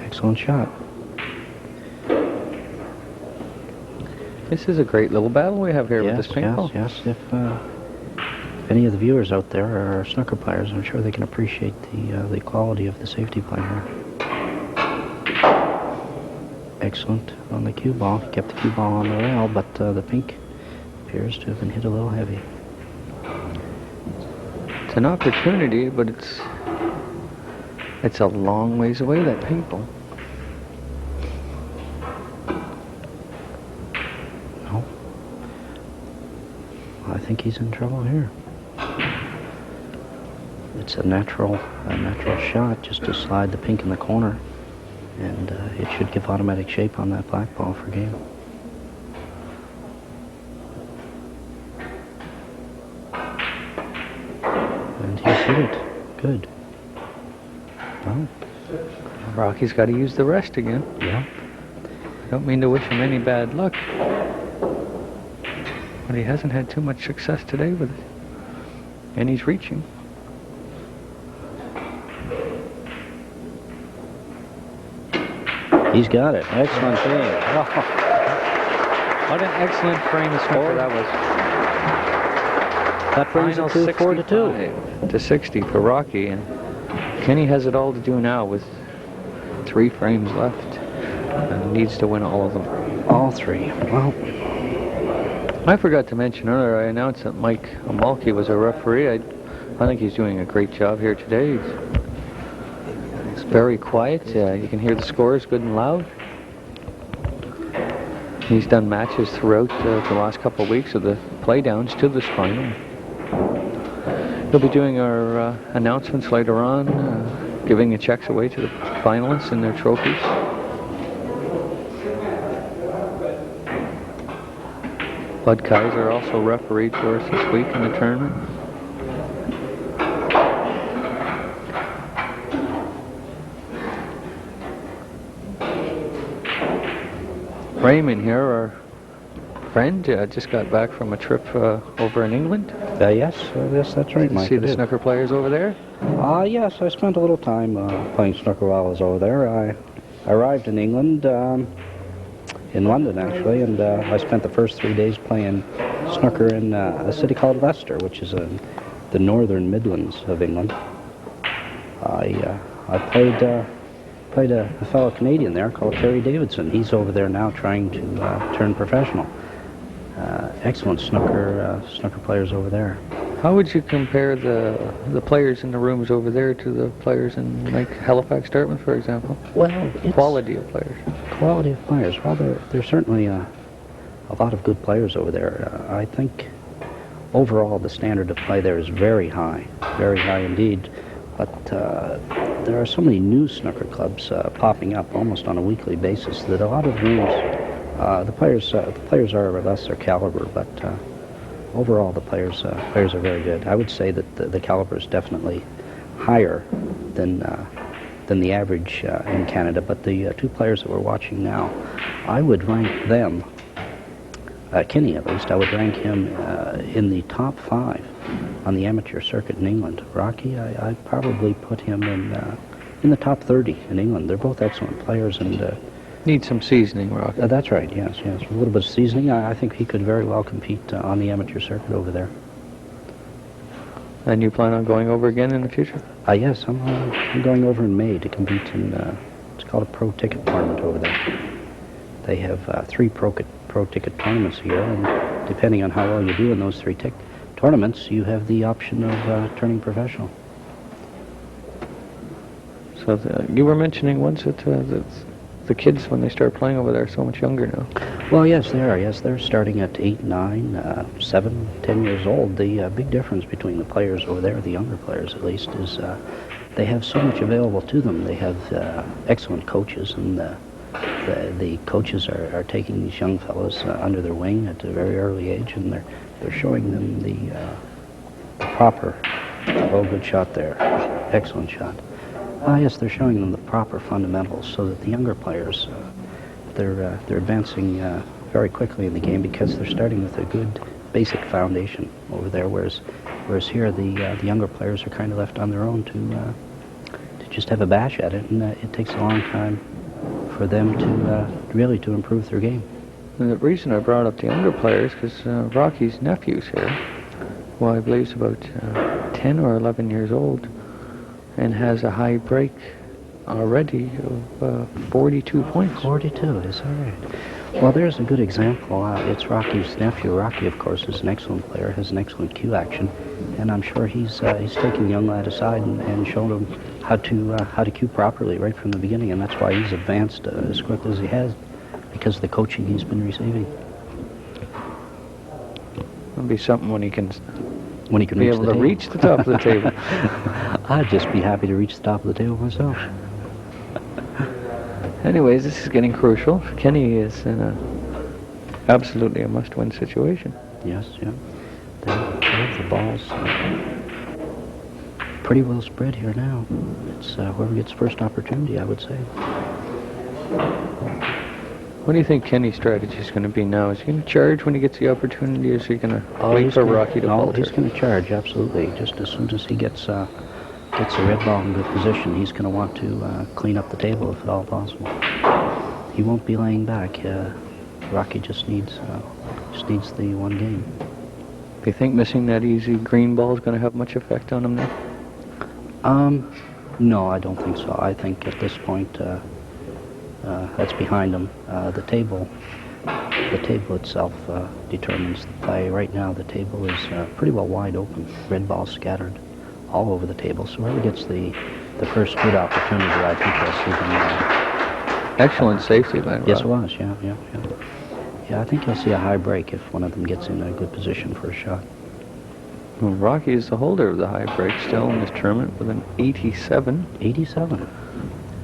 [SPEAKER 2] Excellent shot.
[SPEAKER 1] This is a great little battle we have here with this ping pong.
[SPEAKER 2] Yes. If any of the viewers out there are snooker players, I'm sure they can appreciate the quality of the safety play here. Excellent on the cue ball. Kept the cue ball on the rail, but the pink appears to have been hit a little heavy.
[SPEAKER 1] It's an opportunity, but it's a long ways away, that pink ball.
[SPEAKER 2] No. I think he's in trouble here. It's a natural shot just to slide the pink in the corner, and it should give automatic shape on that black ball for game. And he's hit it. Good. Well,
[SPEAKER 1] Rocky's got to use the rest again.
[SPEAKER 2] yeah.
[SPEAKER 1] I don't mean to wish him any bad luck, but he hasn't had too much success today with it. And he's reaching.
[SPEAKER 2] He's got it. Excellent game.
[SPEAKER 1] What an excellent frame of snooker that was.
[SPEAKER 2] That brings
[SPEAKER 1] Final
[SPEAKER 2] it to 4-2.
[SPEAKER 1] 65 to 60 for Rocky, and Kenny has it all to do now with 3 frames left, and needs to win all of them.
[SPEAKER 2] All 3. Well,
[SPEAKER 1] I forgot to mention earlier, I announced that Mike Amalki was a referee. I think he's doing a great job here today. He's very quiet. You can hear the scores good and loud. He's done matches throughout the last couple of weeks of the playdowns to this final. He'll be doing our announcements later on, giving the checks away to the finalists and their trophies. Bud Kaiser also refereed for us this week in the tournament. Raymond here, our friend, just got back from a trip over in England.
[SPEAKER 2] yes, that's right, Mike.
[SPEAKER 1] See
[SPEAKER 2] I
[SPEAKER 1] the
[SPEAKER 2] did.
[SPEAKER 1] snooker players over there?
[SPEAKER 2] Yes, I spent a little time playing snooker while I was over there. I arrived in England, in London actually, and I spent the first 3 days playing snooker in a city called Leicester, which is in the northern Midlands of England. I played a fellow Canadian there called Terry Davidson. He's over there now trying to turn professional. Excellent snooker players over there.
[SPEAKER 1] How would you compare the players in the rooms over there to the players in like Halifax, Dartmouth, for example?
[SPEAKER 2] Well, it's
[SPEAKER 1] Quality of players.
[SPEAKER 2] quality of players. Well, there's certainly a lot of good players over there. I think overall the standard of play there is very high indeed. But there are so many new snooker clubs popping up almost on a weekly basis that a lot of rooms, the players are of a lesser caliber, but overall, the players are very good. I would say that the caliber is definitely higher than the average in Canada. But the two players that we're watching now, I would rank them, Kenny at least, I would rank him in the top 5 on the amateur circuit in England. Rocky, I'd probably put him in the top 30 in England. They're both excellent players, and
[SPEAKER 1] Need some seasoning, Rocky.
[SPEAKER 2] that's right. Yes. A little bit of seasoning. I think he could very well compete on the amateur circuit over there.
[SPEAKER 1] And you plan on going over again in the future?
[SPEAKER 2] Yes, I'm going over in May to compete in, it's called a pro ticket tournament over there. They have 3 pro ticket tournaments a year, and depending on how well you do in those 3 tournaments, you have the option of turning professional.
[SPEAKER 1] So you were mentioning once that the kids, when they start playing over there, are so much younger now.
[SPEAKER 2] Well, yes, they are. Yes, they're starting at 8, 9, 7, 10 years old. The big difference between the players over there, the younger players at least, is they have so much available to them. They have excellent coaches, and the coaches are taking these young fellows under their wing at a very early age, and they're showing them the proper. Oh, good shot there. Excellent shot. Yes, they're showing them the proper fundamentals so that the younger players, they're advancing very quickly in the game because they're starting with a good basic foundation over there, whereas here the younger players are kind of left on their own to just have a bash at it, and it takes a long time for them to really to improve their game.
[SPEAKER 1] And the reason I brought up the younger players because Rocky's nephew's here, who I believe is about 10 or 11 years old, and has a high break already of 42 points.
[SPEAKER 2] 42, is that right? Well, there's a good example. It's Rocky's nephew. Rocky, of course, is an excellent player, has an excellent cue action, and I'm sure he's taking the young lad aside and shown him how to cue properly right from the beginning, and that's why he's advanced as quickly as he has, because of the coaching he's been receiving.
[SPEAKER 1] It'll be something when he can
[SPEAKER 2] Be
[SPEAKER 1] able to reach the top of the table.
[SPEAKER 2] I'd just be happy to reach the top of the table myself.
[SPEAKER 1] Anyways, this is getting crucial. Kenny is in absolutely a must-win situation.
[SPEAKER 2] Yes, yeah. They have the balls pretty well spread here now. It's whoever gets first opportunity, I would say.
[SPEAKER 1] What do you think Kenny's strategy is going to be now? Is he going to charge when he gets the opportunity, or is he going to wait for Rocky to falter?
[SPEAKER 2] He's going to charge, absolutely. Just as soon as he gets a red ball in good position, he's going to want to clean up the table if at all possible. He won't be laying back. Rocky just needs the one game.
[SPEAKER 1] Do you think missing that easy green ball is going to have much effect on him now?
[SPEAKER 2] No, I don't think so. I think at this point that's behind him. The table itself determines the play. Right now, the table is pretty well wide open. Red balls scattered all over the table. So whoever gets the first good opportunity, I think will see them.
[SPEAKER 1] Excellent safety by Rocky.
[SPEAKER 2] Yes, it was. Yeah. Yeah, I think you'll see a high break if one of them gets in a good position for a shot.
[SPEAKER 1] Well, Rocky is the holder of the high break still in this tournament with an 87.
[SPEAKER 2] 87.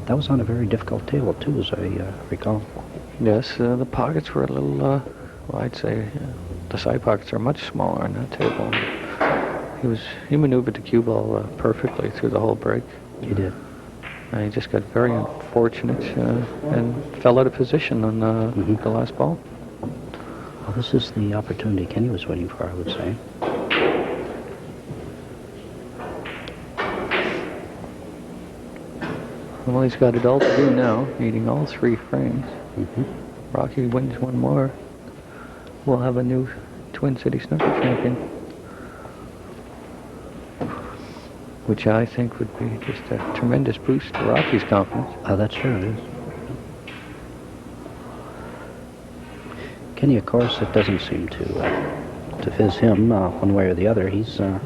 [SPEAKER 2] That was on a very difficult table, too, as I recall.
[SPEAKER 1] Yes, the pockets were a little, well, I'd say the side pockets are much smaller on that table. He maneuvered the cue ball perfectly through the whole break.
[SPEAKER 2] He did.
[SPEAKER 1] And he just got very unfortunate and fell out of position on the last ball.
[SPEAKER 2] Well, this is the opportunity Kenny was waiting for, I would say.
[SPEAKER 1] Well, he's got it all to do now, needing all 3 frames. Rocky wins one more. We'll have a new Twin City Snooker champion, which I think would be just a tremendous boost to Rocky's confidence.
[SPEAKER 2] That sure is. Kenny, of course, it doesn't seem to fizz him one way or the other. He's a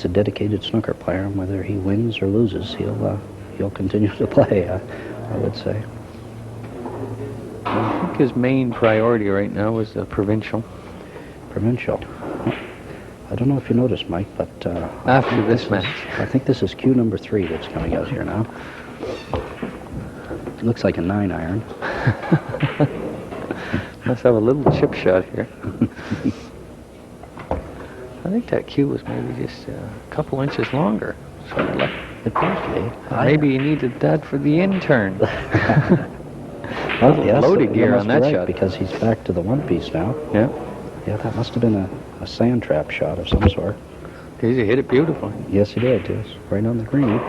[SPEAKER 2] dedicated snooker player, and whether he wins or loses, he'll continue to play, I would say.
[SPEAKER 1] I think his main priority right now is the provincial.
[SPEAKER 2] Provincial. I don't know if you noticed, Mike, but
[SPEAKER 1] After this match.
[SPEAKER 2] I think this is cue number 3 that's coming out here now. It looks like a 9-iron.
[SPEAKER 1] Let's have a little chip shot here. I think that cue was maybe just a couple inches longer. Sort of like,
[SPEAKER 2] It appears to be.
[SPEAKER 1] maybe you needed that for the intern.
[SPEAKER 2] Well, yes,
[SPEAKER 1] Loaded
[SPEAKER 2] you
[SPEAKER 1] gear
[SPEAKER 2] must
[SPEAKER 1] on
[SPEAKER 2] be
[SPEAKER 1] that
[SPEAKER 2] right,
[SPEAKER 1] shot.
[SPEAKER 2] because he's back to the one-piece now.
[SPEAKER 1] Yeah.
[SPEAKER 2] Yeah, that must have been a sand trap shot of some sort.
[SPEAKER 1] He hit it beautifully.
[SPEAKER 2] Yes, he did. Yes, right on the green.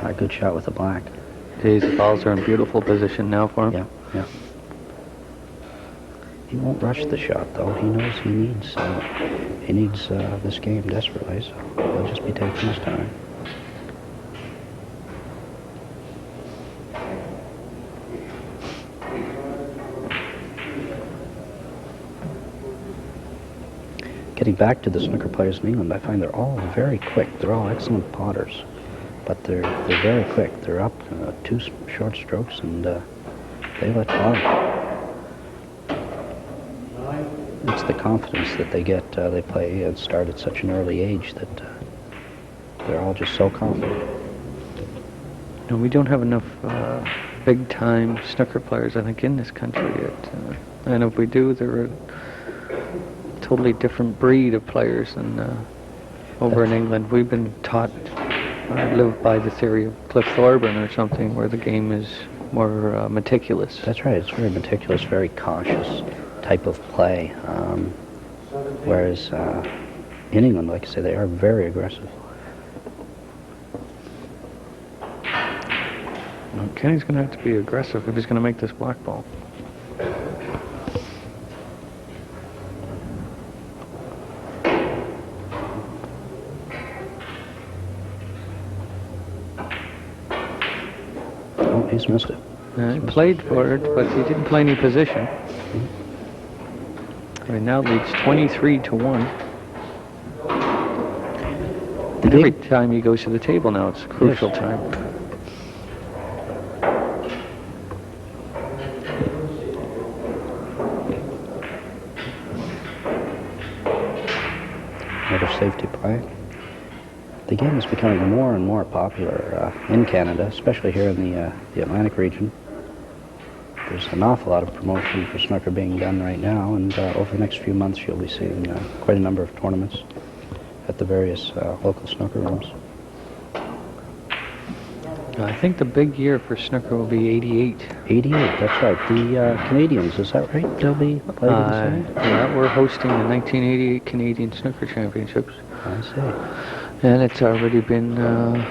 [SPEAKER 2] A good shot with the black.
[SPEAKER 1] Geez, the balls are in beautiful position now for him.
[SPEAKER 2] Yeah, yeah. He won't rush the shot, though. He knows he needs this game desperately, so he'll just be taking his time. Getting back to the snooker players in England, I find they're all very quick. They're all excellent potters, but they're very quick. They're up 2 short strokes, and they let fly. It's the confidence that they get. They play and start at such an early age that they're all just so confident.
[SPEAKER 1] No, we don't have enough big-time snooker players, I think, in this country yet. And if we do, they're a totally different breed of players than over in England. We've been taught, live by the theory of Cliff Thorburn or something, where the game is more meticulous.
[SPEAKER 2] That's right. It's very meticulous, very cautious type of play. Whereas in England, like I say, they are very aggressive.
[SPEAKER 1] Well, Kenny's going to have to be aggressive if he's going to make this black ball.
[SPEAKER 2] Oh, he's missed it.
[SPEAKER 1] He played for it, but he didn't play any position. Right now leads 23-1. Every time he goes to the table now, it's a crucial time.
[SPEAKER 2] Another safety play. The game is becoming more and more popular in Canada, especially here in the Atlantic region. There's an awful lot of promotion for snooker being done right now, and over the next few months you'll be seeing quite a number of tournaments at the various local snooker rooms.
[SPEAKER 1] I think the big year for snooker will be 88.
[SPEAKER 2] 88, that's right. The Canadians, is that right? They'll be playing in the
[SPEAKER 1] Yeah, we're hosting the 1988 Canadian Snooker Championships.
[SPEAKER 2] I see.
[SPEAKER 1] And it's already been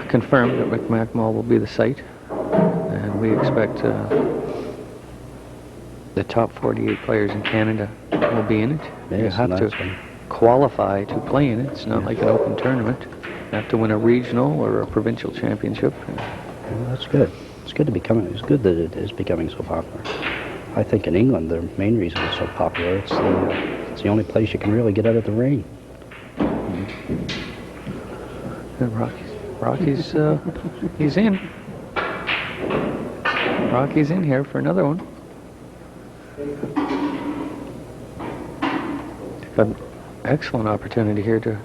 [SPEAKER 1] confirmed that Micmac Mall will be the site. And we expect the top 48 players in Canada will be in it. You
[SPEAKER 2] Yes,
[SPEAKER 1] have to
[SPEAKER 2] that's right.
[SPEAKER 1] qualify to play in it. It's not like an open tournament. You have to win a regional or a provincial championship.
[SPEAKER 2] Well, that's good. It's good that it is becoming so popular. I think in England the main reason it's so popular, it's the only place you can really get out of the rain.
[SPEAKER 1] And Rocky's he's in. Rocky's in here for another one. Got an excellent opportunity here to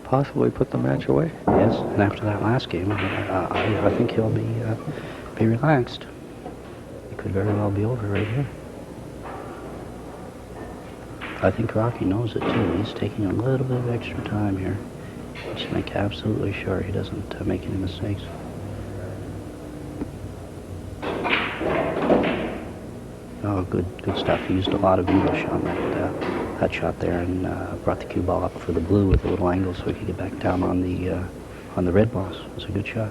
[SPEAKER 1] possibly put the match away.
[SPEAKER 2] Yes, and after that last game, I think he'll be relaxed. It could very well be over right here. I think Rocky knows it too. He's taking a little bit of extra time here, just to make absolutely sure he doesn't make any mistakes. Oh, good stuff. He used a lot of English on that shot there, and brought the cue ball up for the blue with a little angle so he could get back down on the red balls. It was a good shot.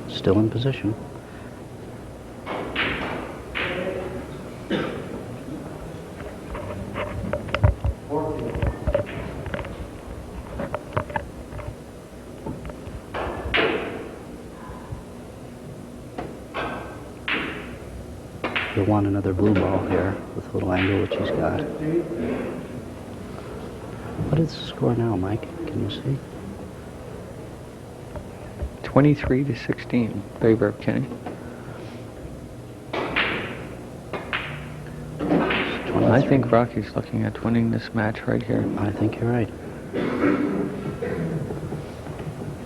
[SPEAKER 2] Still in position. He'll want another blue ball here with a little angle, which he's got. What is the score now, Mike? Can you see?
[SPEAKER 1] 23-16, favor of Kenny. I think Rocky's looking at winning this match right here.
[SPEAKER 2] I think you're right.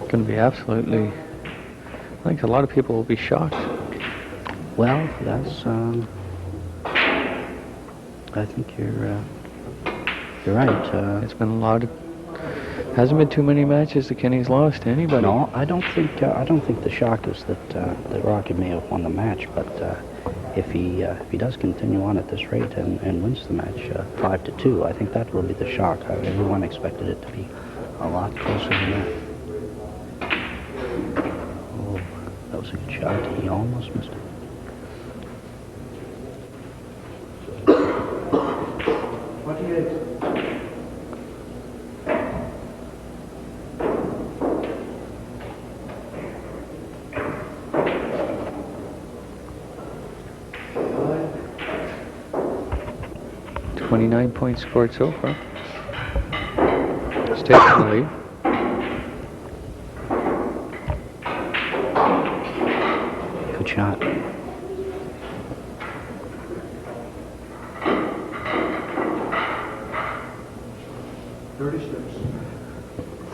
[SPEAKER 1] Going to be absolutely... I think a lot of people will be shocked.
[SPEAKER 2] Well, that's, I think you're right.
[SPEAKER 1] It's been a lot of... Hasn't been too many matches that Kenny's lost to anybody.
[SPEAKER 2] No, I don't think the shock is that Rocky may have won the match, but if he does continue on at this rate and wins the match 5-2, I think that will be the shock. Everyone expected it to be a lot closer than that. Oh, that was a good shot. He almost missed it.
[SPEAKER 1] .9 points scored so far. It's taking the lead.
[SPEAKER 2] Good shot.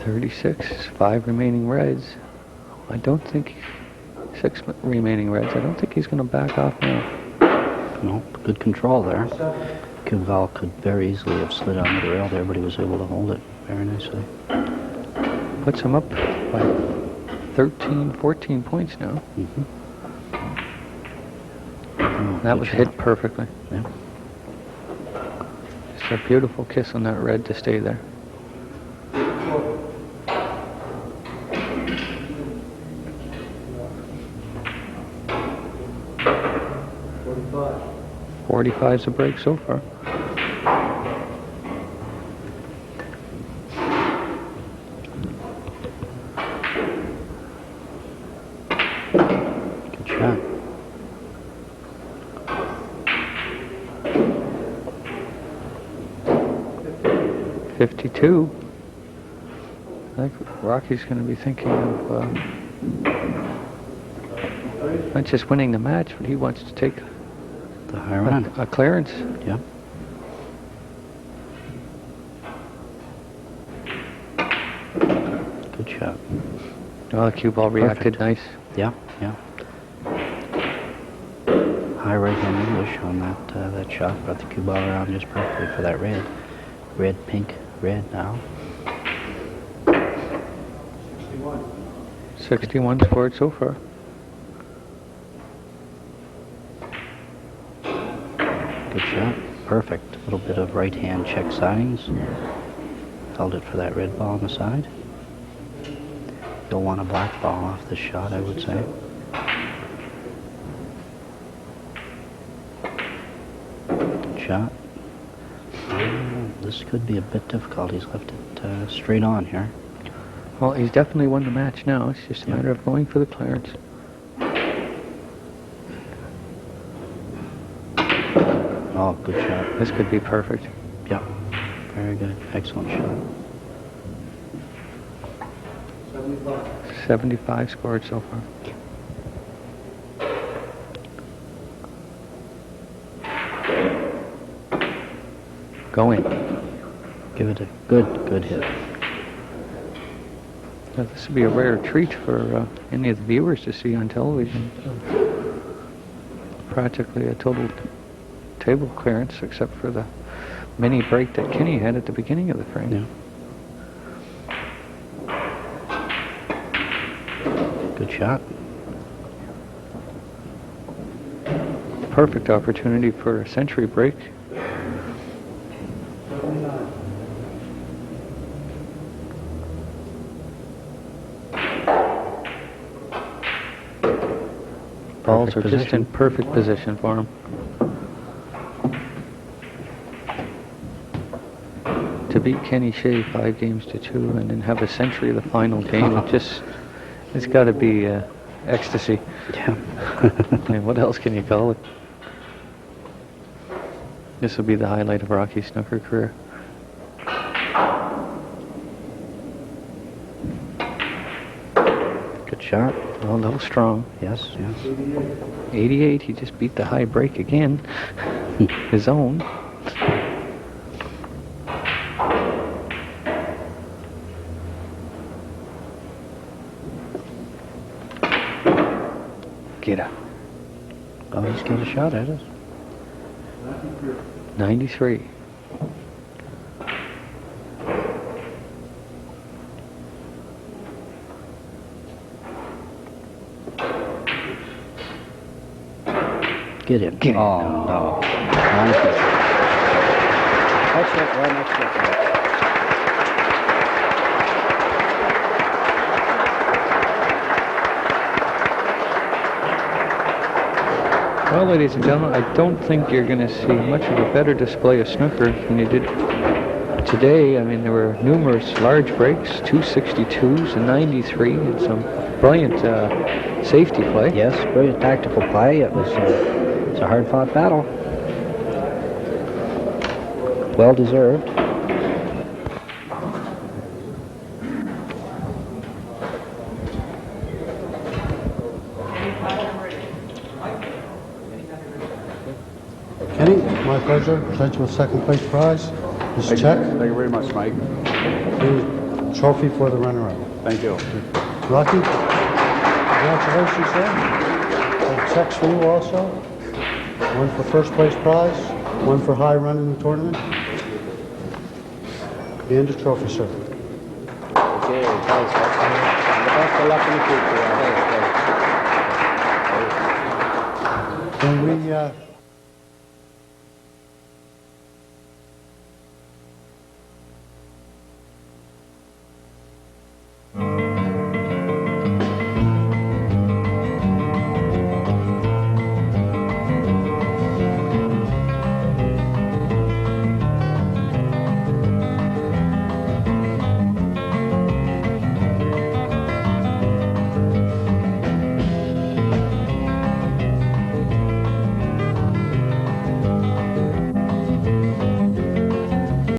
[SPEAKER 3] $36.
[SPEAKER 1] 5 remaining reds. I don't think... 6 remaining reds. I don't think he's going to back off now.
[SPEAKER 2] No, good control there. Kubal could very easily have slid on the rail there, but he was able to hold it very nicely.
[SPEAKER 1] Puts him up by 13, 14 points now.
[SPEAKER 2] Mm-hmm.
[SPEAKER 1] That was hit perfectly.
[SPEAKER 2] Yeah.
[SPEAKER 1] Just a beautiful kiss on that red to stay there. .45's a break so far.
[SPEAKER 2] Good shot.
[SPEAKER 1] .52. I think Rocky's going to be thinking of not just winning the match, but he wants to take
[SPEAKER 2] The high run.
[SPEAKER 1] a clearance.
[SPEAKER 2] Yeah. Good shot.
[SPEAKER 1] Well, the cue ball reacted
[SPEAKER 2] Perfect.
[SPEAKER 1] nice.
[SPEAKER 2] Yeah, yeah. High right hand English on that shot. Brought the cue ball around just perfectly for that red. Red, pink, red now.
[SPEAKER 1] 61 scored so far.
[SPEAKER 2] Good shot. Perfect. A little bit of right hand check signs. Held it for that red ball on the side. You'll want a black ball off this shot, I would say. Good shot. This could be a bit difficult. He's left it straight on here.
[SPEAKER 1] Well, he's definitely won the match now. It's just a matter of going for the clearance.
[SPEAKER 2] Oh, good shot.
[SPEAKER 1] This could be perfect.
[SPEAKER 2] Yeah. Very good. Excellent shot.
[SPEAKER 1] 75 scored so far. Going.
[SPEAKER 2] Give it a good hit.
[SPEAKER 1] Now, this would be a rare treat for any of the viewers to see on television. Practically a total table clearance, except for the mini break that Kenny had at the beginning of the frame.
[SPEAKER 2] Yeah. Good shot.
[SPEAKER 1] Perfect opportunity for a century break. Balls
[SPEAKER 2] Perfect
[SPEAKER 1] are just in
[SPEAKER 2] position.
[SPEAKER 1] perfect position for him. To beat Kenny Shea 5-2 and then have a century of the final game, it's got to be ecstasy.
[SPEAKER 2] Yeah.
[SPEAKER 1] I mean, what else can you call it? This will be the highlight of Rocky's snooker career.
[SPEAKER 2] Good shot.
[SPEAKER 1] Well, a little strong.
[SPEAKER 2] Yes, yes.
[SPEAKER 1] 88, he just beat the high break again. His own. Get up.
[SPEAKER 2] Oh, he's got a shot at it.
[SPEAKER 1] 93.
[SPEAKER 2] Get him.
[SPEAKER 1] Get him.
[SPEAKER 2] Oh, no. Nice. That's it, right next to it.
[SPEAKER 1] Well, ladies and gentlemen, I don't think you're going to see much of a better display of snooker than you did today. I mean, there were numerous large breaks, 262s, a 93, and some brilliant safety play.
[SPEAKER 2] Yes, brilliant tactical play. It was it's a hard-fought battle. Well deserved.
[SPEAKER 3] Kenny, my pleasure. Present you with second place prize. This check.
[SPEAKER 6] Thank you very much, Mike.
[SPEAKER 3] Here's trophy for the runner-up.
[SPEAKER 6] Thank you.
[SPEAKER 3] Rocky, congratulations, sir. Checks for you also. One for first place prize, one for high run in the tournament, and a trophy, sir.
[SPEAKER 6] Okay, thanks. The best of luck in the future.
[SPEAKER 3] Can we